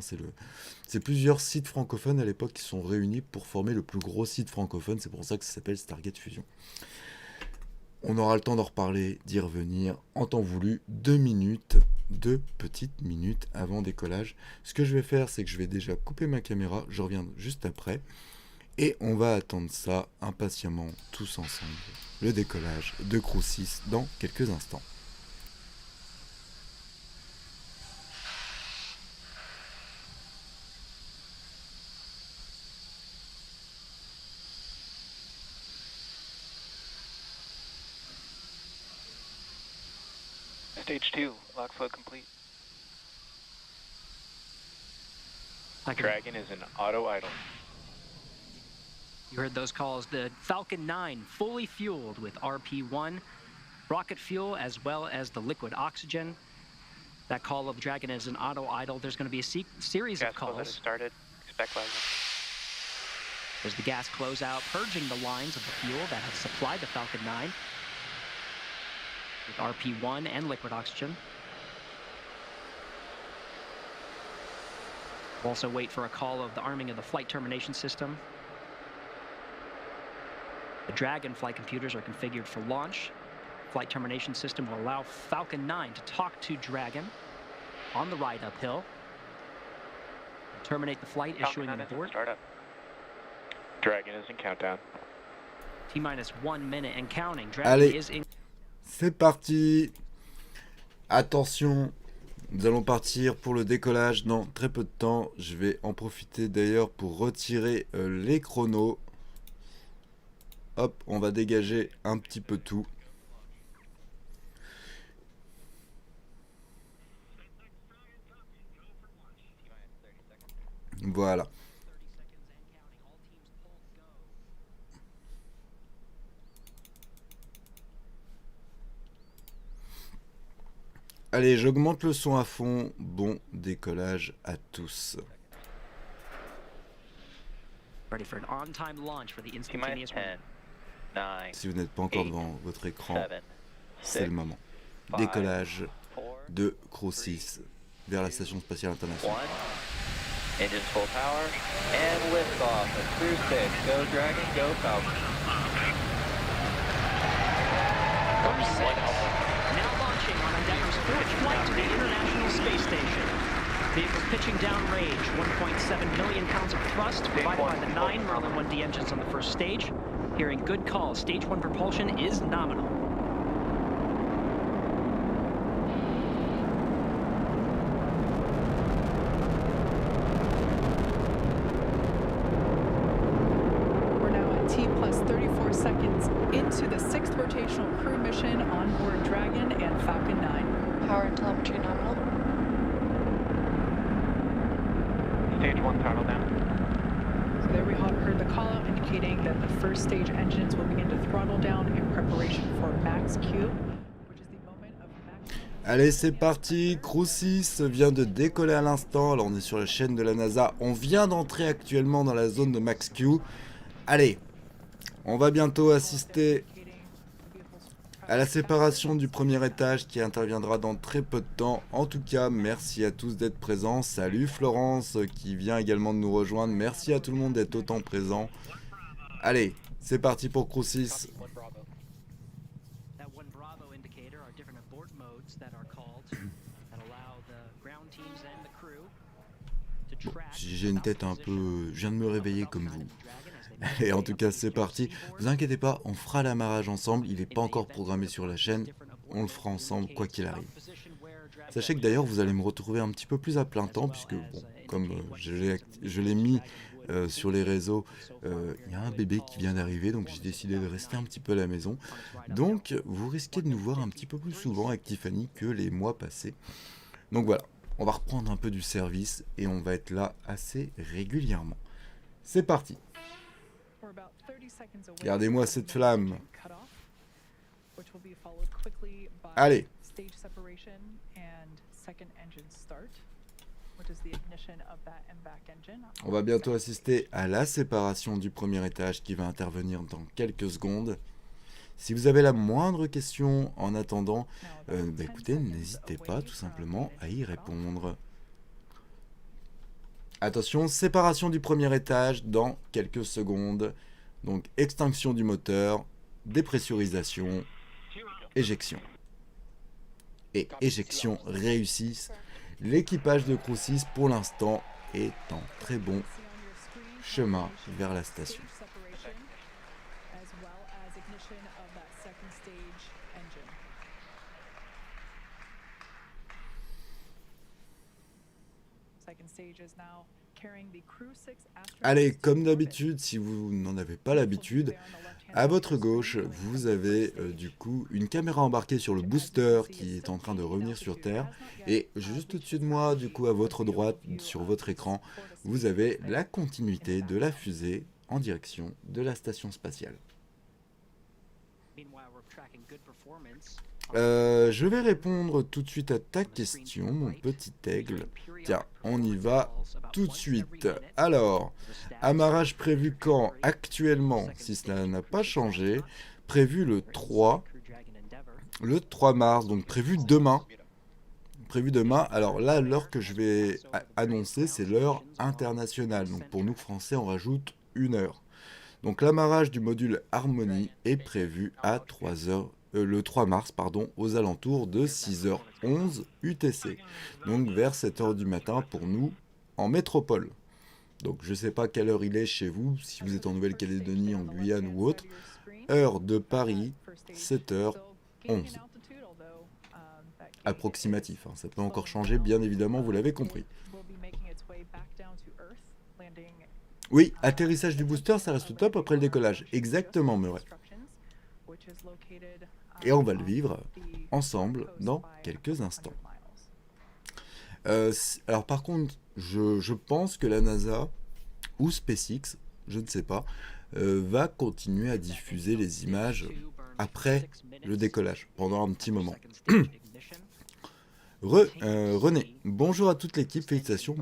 c'est plusieurs sites francophones à l'époque qui sont réunis pour former le plus gros site francophone, c'est pour ça que ça s'appelle Stargate Fusion. On aura le temps d'en reparler, d'y revenir en temps voulu, 2 petites minutes avant décollage. Ce que je vais faire, c'est que je vais déjà couper ma caméra, je reviens juste après, et on va attendre ça impatiemment, tous ensemble, le décollage de Crew 6 dans quelques instants. Stage 2, lock flow complete. Dragon is an auto idle. You heard those calls. The Falcon 9 fully fueled with RP-1, rocket fuel, as well as the liquid oxygen. That call of the Dragon is an auto idle. There's going to be a series of calls. Gas started. Expect rising. There's the gas closeout, purging the lines of the fuel that have supplied the Falcon 9. With RP-1 and liquid oxygen. We'll also wait for a call of the arming of the flight termination system. The Dragon flight computers are configured for launch. Flight termination system will allow Falcon 9 to talk to Dragon on the ride uphill. Terminate the flight, issuing an abort. Startup. Dragon is in countdown. T-minus 1 minute and counting. Dragon is in... C'est parti. Attention, nous allons partir pour le décollage dans très peu de temps. Je vais en profiter d'ailleurs pour retirer les chronos. Hop, on va dégager un petit peu tout. Voilà. Allez, j'augmente le son à fond. Bon décollage à tous. Ready for an on-time launch for the T-minus instantaneous 10, run. 9, Si vous n'êtes pas encore 8, devant votre écran, 7, c'est le 6, moment. 5, Décollage 4, de Crew 6 vers la station spatiale 1. internationale. Engines full power. And liftoff of Crew 6. Go Dragon, go Falcon. Now launching on Endeavour's fourth flight to the International Space Station. Vehicles pitching downrange, 1.7 million pounds of thrust provided by the 9 Merlin 1D engines on the first stage. Hearing good calls, stage 1 propulsion is nominal. We're now at T plus 34 seconds into the 6th rotational crew mission on board Dragon and Falcon 9. Power and telemetry nominal. Stage 1 throttle down. So there we heard the call out indicating that the first stage engines will begin to throttle down in preparation for max Q. Allez, c'est parti. Crew 6 vient de décoller à l'instant. Alors, on est sur la chaîne de la NASA. On vient d'entrer actuellement dans la zone de Max Q. Allez, on va bientôt assister à la séparation du premier étage qui interviendra dans très peu de temps. En tout cas, merci à tous d'être présents. Salut Florence qui vient également de nous rejoindre. Merci à tout le monde d'être autant présent. Allez, c'est parti pour Crew 6. Si j'ai une tête un peu... Je viens de me réveiller comme vous. Et en tout cas, c'est parti. Vous inquiétez pas, on fera l'amarrage ensemble. Il n'est pas encore programmé sur la chaîne. On le fera ensemble, quoi qu'il arrive. Sachez que d'ailleurs, vous allez me retrouver un petit peu plus à plein temps, puisque, bon, comme je l'ai mis sur les réseaux, il y a un bébé qui vient d'arriver, donc j'ai décidé de rester un petit peu à la maison. Donc, vous risquez de nous voir un petit peu plus souvent avec Tiffany que les mois passés. Donc voilà, on va reprendre un peu du service et on va être là assez régulièrement. C'est parti. Regardez-moi cette flamme. Allez. On va bientôt assister à la séparation du premier étage qui va intervenir dans quelques secondes. Si vous avez la moindre question en attendant, écoutez, n'hésitez pas tout simplement à y répondre. Attention, séparation du premier étage dans quelques secondes. Donc extinction du moteur, dépressurisation, éjection. Et éjection réussie. L'équipage de Crew 6 pour l'instant est en très bon chemin vers la station. Allez, comme d'habitude, si vous n'en avez pas l'habitude, à votre gauche, vous avez du coup une caméra embarquée sur le booster qui est en train de revenir sur Terre. Et juste au-dessus de moi, du coup à votre droite, sur votre écran, vous avez la continuité de la fusée en direction de la station spatiale. Je vais répondre tout de suite à ta question, mon petit aigle. Tiens, on y va tout de suite. Alors, amarrage prévu quand? Actuellement, si cela n'a pas changé, prévu le 3 mars, donc prévu demain. Alors là, l'heure que je vais annoncer, c'est l'heure internationale. Donc pour nous Français, on rajoute une heure. Donc l'amarrage du module Harmonie est prévu à 3h. Le 3 mars, aux alentours de 6h11 UTC. Donc vers 7h du matin pour nous en métropole. Donc je ne sais pas quelle heure il est chez vous, si vous êtes en Nouvelle-Calédonie, en Guyane ou autre. Heure de Paris, 7h11. Approximatif, hein. Ça peut encore changer, bien évidemment, vous l'avez compris. Oui, atterrissage du booster, ça reste top après le décollage. Exactement, Murray. Et on va le vivre ensemble dans quelques instants. Alors par contre, je pense que la NASA ou SpaceX, je ne sais pas, va continuer à diffuser les images après le décollage, pendant un petit moment. René, bonjour à toute l'équipe, félicitations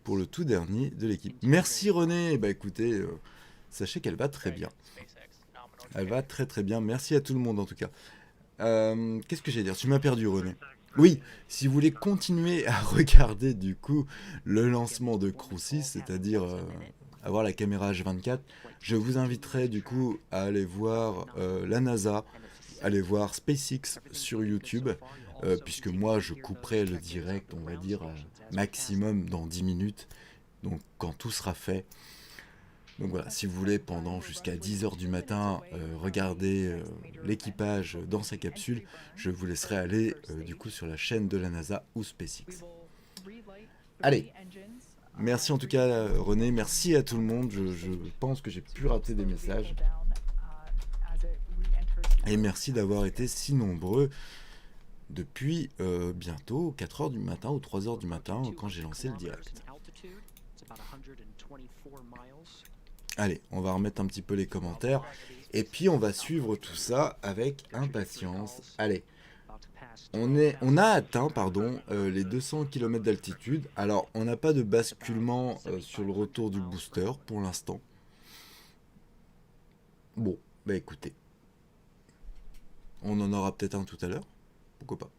pour le tout dernier de l'équipe. Merci René, bah écoutez, sachez qu'elle va très bien. Elle va très très bien, merci à tout le monde en tout cas. Qu'est-ce que j'allais dire? Tu m'as perdu René. Oui, si vous voulez continuer à regarder du coup le lancement de Crew 6, c'est-à-dire avoir la caméra H24, je vous inviterai du coup à aller voir la NASA, aller voir SpaceX sur YouTube, puisque moi je couperai le direct, on va dire, maximum dans 10 minutes, donc quand tout sera fait. Donc voilà, si vous voulez pendant jusqu'à 10h du matin regarder l'équipage dans sa capsule, je vous laisserai aller du coup sur la chaîne de la NASA ou SpaceX. Allez, merci en tout cas René, merci à tout le monde, je pense que j'ai pu rater des messages. Et merci d'avoir été si nombreux depuis bientôt 4h du matin ou 3h du matin quand j'ai lancé le direct. Allez, on va remettre un petit peu les commentaires et puis on va suivre tout ça avec impatience. Allez, on a atteint les 200 km d'altitude. Alors, on n'a pas de basculement sur le retour du booster pour l'instant. Bon, bah écoutez, on en aura peut-être un tout à l'heure. Pourquoi pas?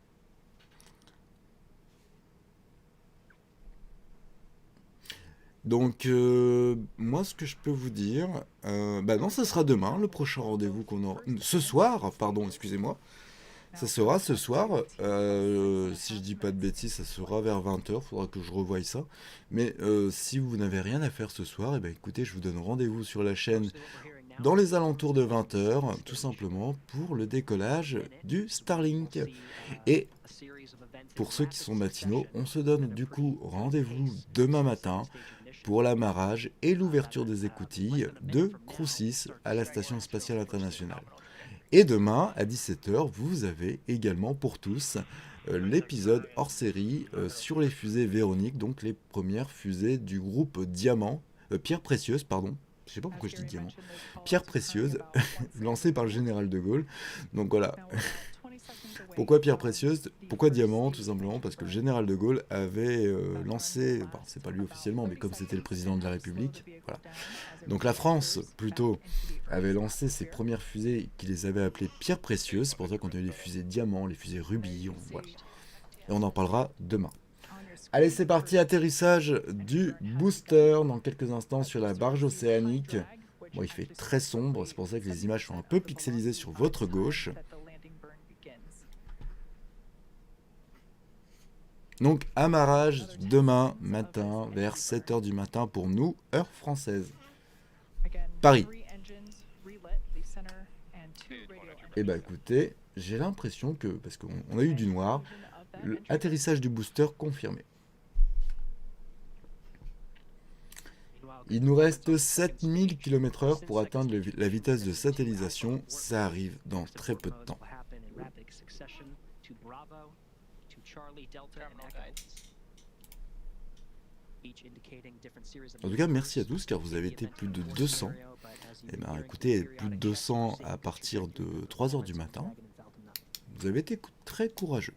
Donc, moi, ce que je peux vous dire, bah non, ça sera demain, le prochain rendez-vous qu'on aura... Ce soir, pardon, excusez-moi. Ça sera ce soir, si je dis pas de bêtises, ça sera vers 20h, faudra que je revoie ça. Mais si vous n'avez rien à faire ce soir, eh ben, écoutez, je vous donne rendez-vous sur la chaîne dans les alentours de 20h, tout simplement pour le décollage du Starlink. Et pour ceux qui sont matinaux, on se donne du coup rendez-vous demain matin pour l'amarrage et l'ouverture des écoutilles de Crew 6 à la station spatiale internationale. Et demain, à 17h, vous avez également pour tous l'épisode hors série sur les fusées Véronique, donc les premières fusées du groupe Diamant, Pierre Précieuse, pardon. Je sais pas pourquoi je dis Diamant. Pierre Précieuse, lancée par le général de Gaulle. Donc voilà. Pourquoi Pierre Précieuse? Pourquoi Diamant? Tout simplement parce que le général de Gaulle avait lancé, bon, c'est pas lui officiellement, mais comme c'était le président de la République, voilà. Donc la France, plutôt, avait lancé ses premières fusées qui les avait appelées Pierre Précieuse. C'est pour ça qu'on a eu les fusées Diamant, les fusées Rubis, voilà. Et on en parlera demain. Allez, c'est parti, atterrissage du booster dans quelques instants sur la barge océanique. Bon, il fait très sombre, c'est pour ça que les images sont un peu pixelisées sur votre gauche. Donc, amarrage demain matin vers 7h du matin pour nous, heure française. Paris. Et bah écoutez, j'ai l'impression que, parce qu'on a eu du noir, l'atterrissage du booster confirmé. Il nous reste 7000 km/h pour atteindre la vitesse de satellisation. Ça arrive dans très peu de temps. En tout cas, merci à tous car vous avez été plus de 200. Et ben écoutez, plus de 200 à partir de 3h du matin. Vous avez été très courageux.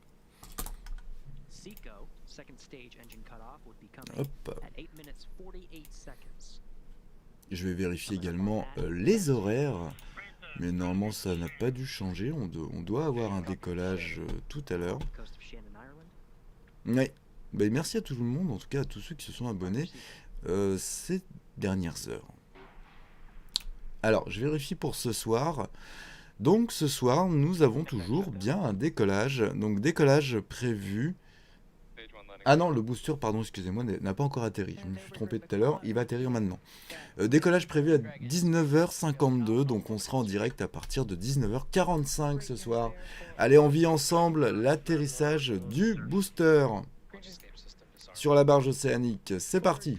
Hop. Je vais vérifier également les horaires. Mais normalement ça n'a pas dû changer. On doit avoir un décollage tout à l'heure. Ouais. Ben, merci à tout le monde, en tout cas à tous ceux qui se sont abonnés ces dernières heures. Alors, je vérifie pour ce soir. Donc, ce soir, nous avons toujours bien un décollage. Donc, décollage prévu. Ah non, le booster, pardon, excusez-moi, n'a pas encore atterri. Je me suis trompé tout à l'heure, il va atterrir maintenant. Décollage prévu à 19h52, donc on sera en direct à partir de 19h45 ce soir. Allez, on vit ensemble l'atterrissage du booster sur la barge océanique. C'est parti.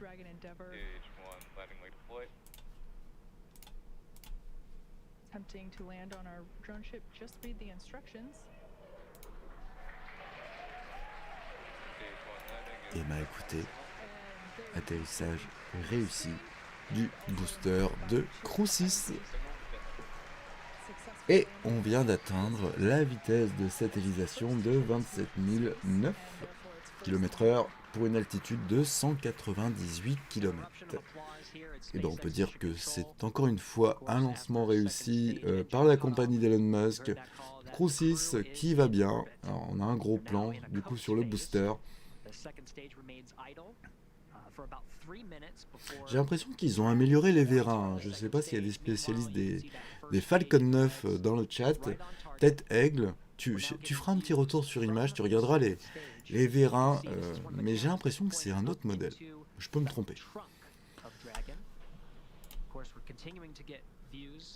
Et bah écoutez, atterrissage réussi du booster de Crew 6. Et on vient d'atteindre la vitesse de satellisation de 27 009 km/h pour une altitude de 198 km. Et ben on peut dire que c'est encore une fois un lancement réussi par la compagnie d'Elon Musk, Crew 6 qui va bien. Alors, on a un gros plan du coup sur le booster. J'ai l'impression qu'ils ont amélioré les vérins. Je ne sais pas s'il y a des spécialistes des Falcon 9 dans le chat. Peut-être Aigle, tu feras un petit retour sur image, tu regarderas les vérins, mais j'ai l'impression que c'est un autre modèle. Je peux me tromper.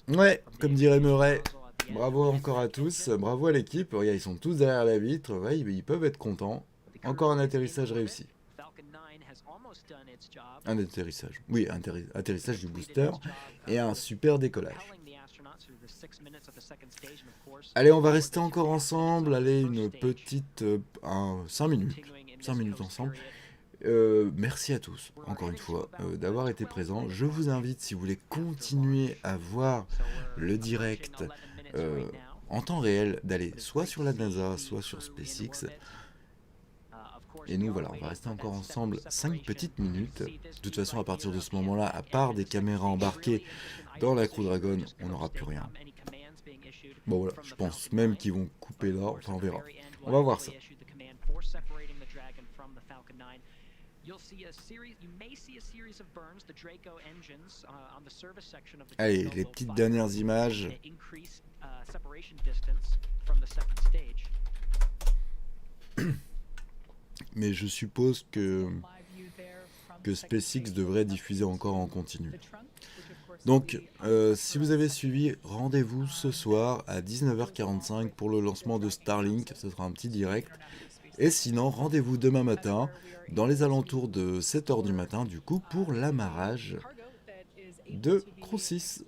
Ouais, comme dirait Murray, bravo encore à tous, bravo à l'équipe. Regarde, ils sont tous derrière la vitre, ouais, ils peuvent être contents. Encore un atterrissage réussi. Un atterrissage, oui, un atterrissage du booster et un super décollage. Allez, on va rester encore ensemble, allez, une petite 5 minutes ensemble. Merci à tous, encore une fois, d'avoir été présents. Je vous invite, si vous voulez continuer à voir le direct en temps réel, d'aller soit sur la NASA, soit sur SpaceX. Et nous, voilà, on va rester encore ensemble 5 petites minutes. De toute façon, à partir de ce moment-là, à part des caméras embarquées dans la Crew Dragon, on n'aura plus rien. Bon, voilà, je pense même qu'ils vont couper là, enfin, on verra. On va voir ça. Allez, les petites dernières images. Mais je suppose que SpaceX devrait diffuser encore en continu. Donc, si vous avez suivi, rendez-vous ce soir à 19h45 pour le lancement de Starlink. Ce sera un petit direct. Et sinon, rendez-vous demain matin, dans les alentours de 7h du matin, du coup, pour l'amarrage de Crew 6.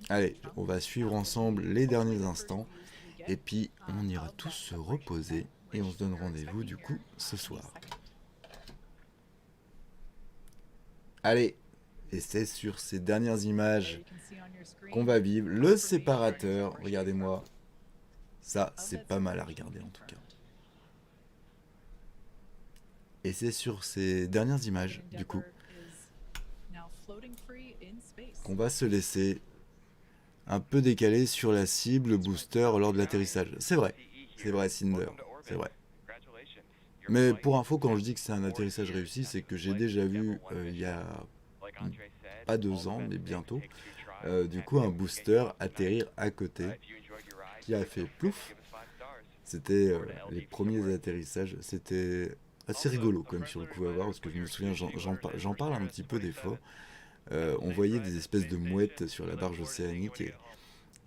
Allez, on va suivre ensemble les derniers instants. Et puis, on ira tous se reposer. Et on se donne rendez-vous, du coup, ce soir. Allez, et c'est sur ces dernières images qu'on va vivre le séparateur. Regardez-moi. Ça, c'est pas mal à regarder en tout cas. Et c'est sur ces dernières images, du coup, qu'on va se laisser un peu décalé sur la cible booster lors de l'atterrissage. C'est vrai, Cinder, c'est vrai. Mais pour info, quand je dis que c'est un atterrissage réussi, c'est que j'ai déjà vu, il y a pas 2 ans, mais bientôt, du coup, un booster atterrir à côté, qui a fait plouf. C'était les premiers atterrissages, c'était assez rigolo quand même sur le coup à voir, parce que je me souviens, j'en parle un petit peu des fois. On voyait des espèces de mouettes sur la barge océanique,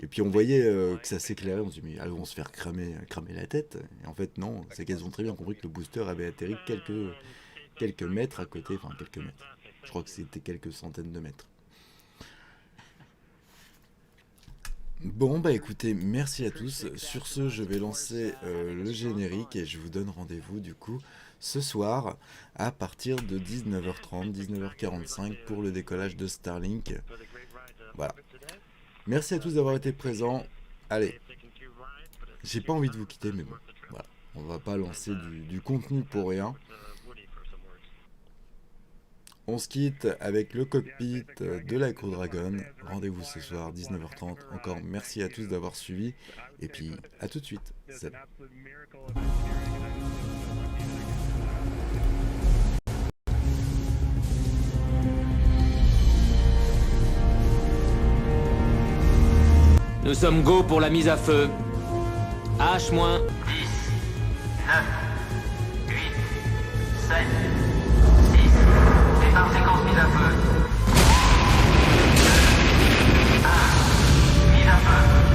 et puis on voyait que ça s'éclairait, on se dit mais elles vont se faire cramer la tête. Et en fait non, c'est qu'elles ont très bien compris que le booster avait atterri quelques mètres à côté, enfin quelques mètres. Je crois que c'était quelques centaines de mètres. Bon bah écoutez, merci à tous. Sur ce, je vais lancer le générique et je vous donne rendez-vous du coup ce soir à partir de 19h30, 19h45 pour le décollage de Starlink. Voilà. Merci à tous d'avoir été présents. Allez, j'ai pas envie de vous quitter, mais bon, voilà. On va pas lancer du contenu pour rien. On se quitte avec le cockpit de la Crew Dragon. Rendez-vous ce soir, 19h30. Encore merci à tous d'avoir suivi. Et puis, à tout de suite. Salut. Nous sommes go pour la mise à feu. H-10, 9, 8, 7, 6. Départ séquence mise à feu. 2, 1, mise à feu.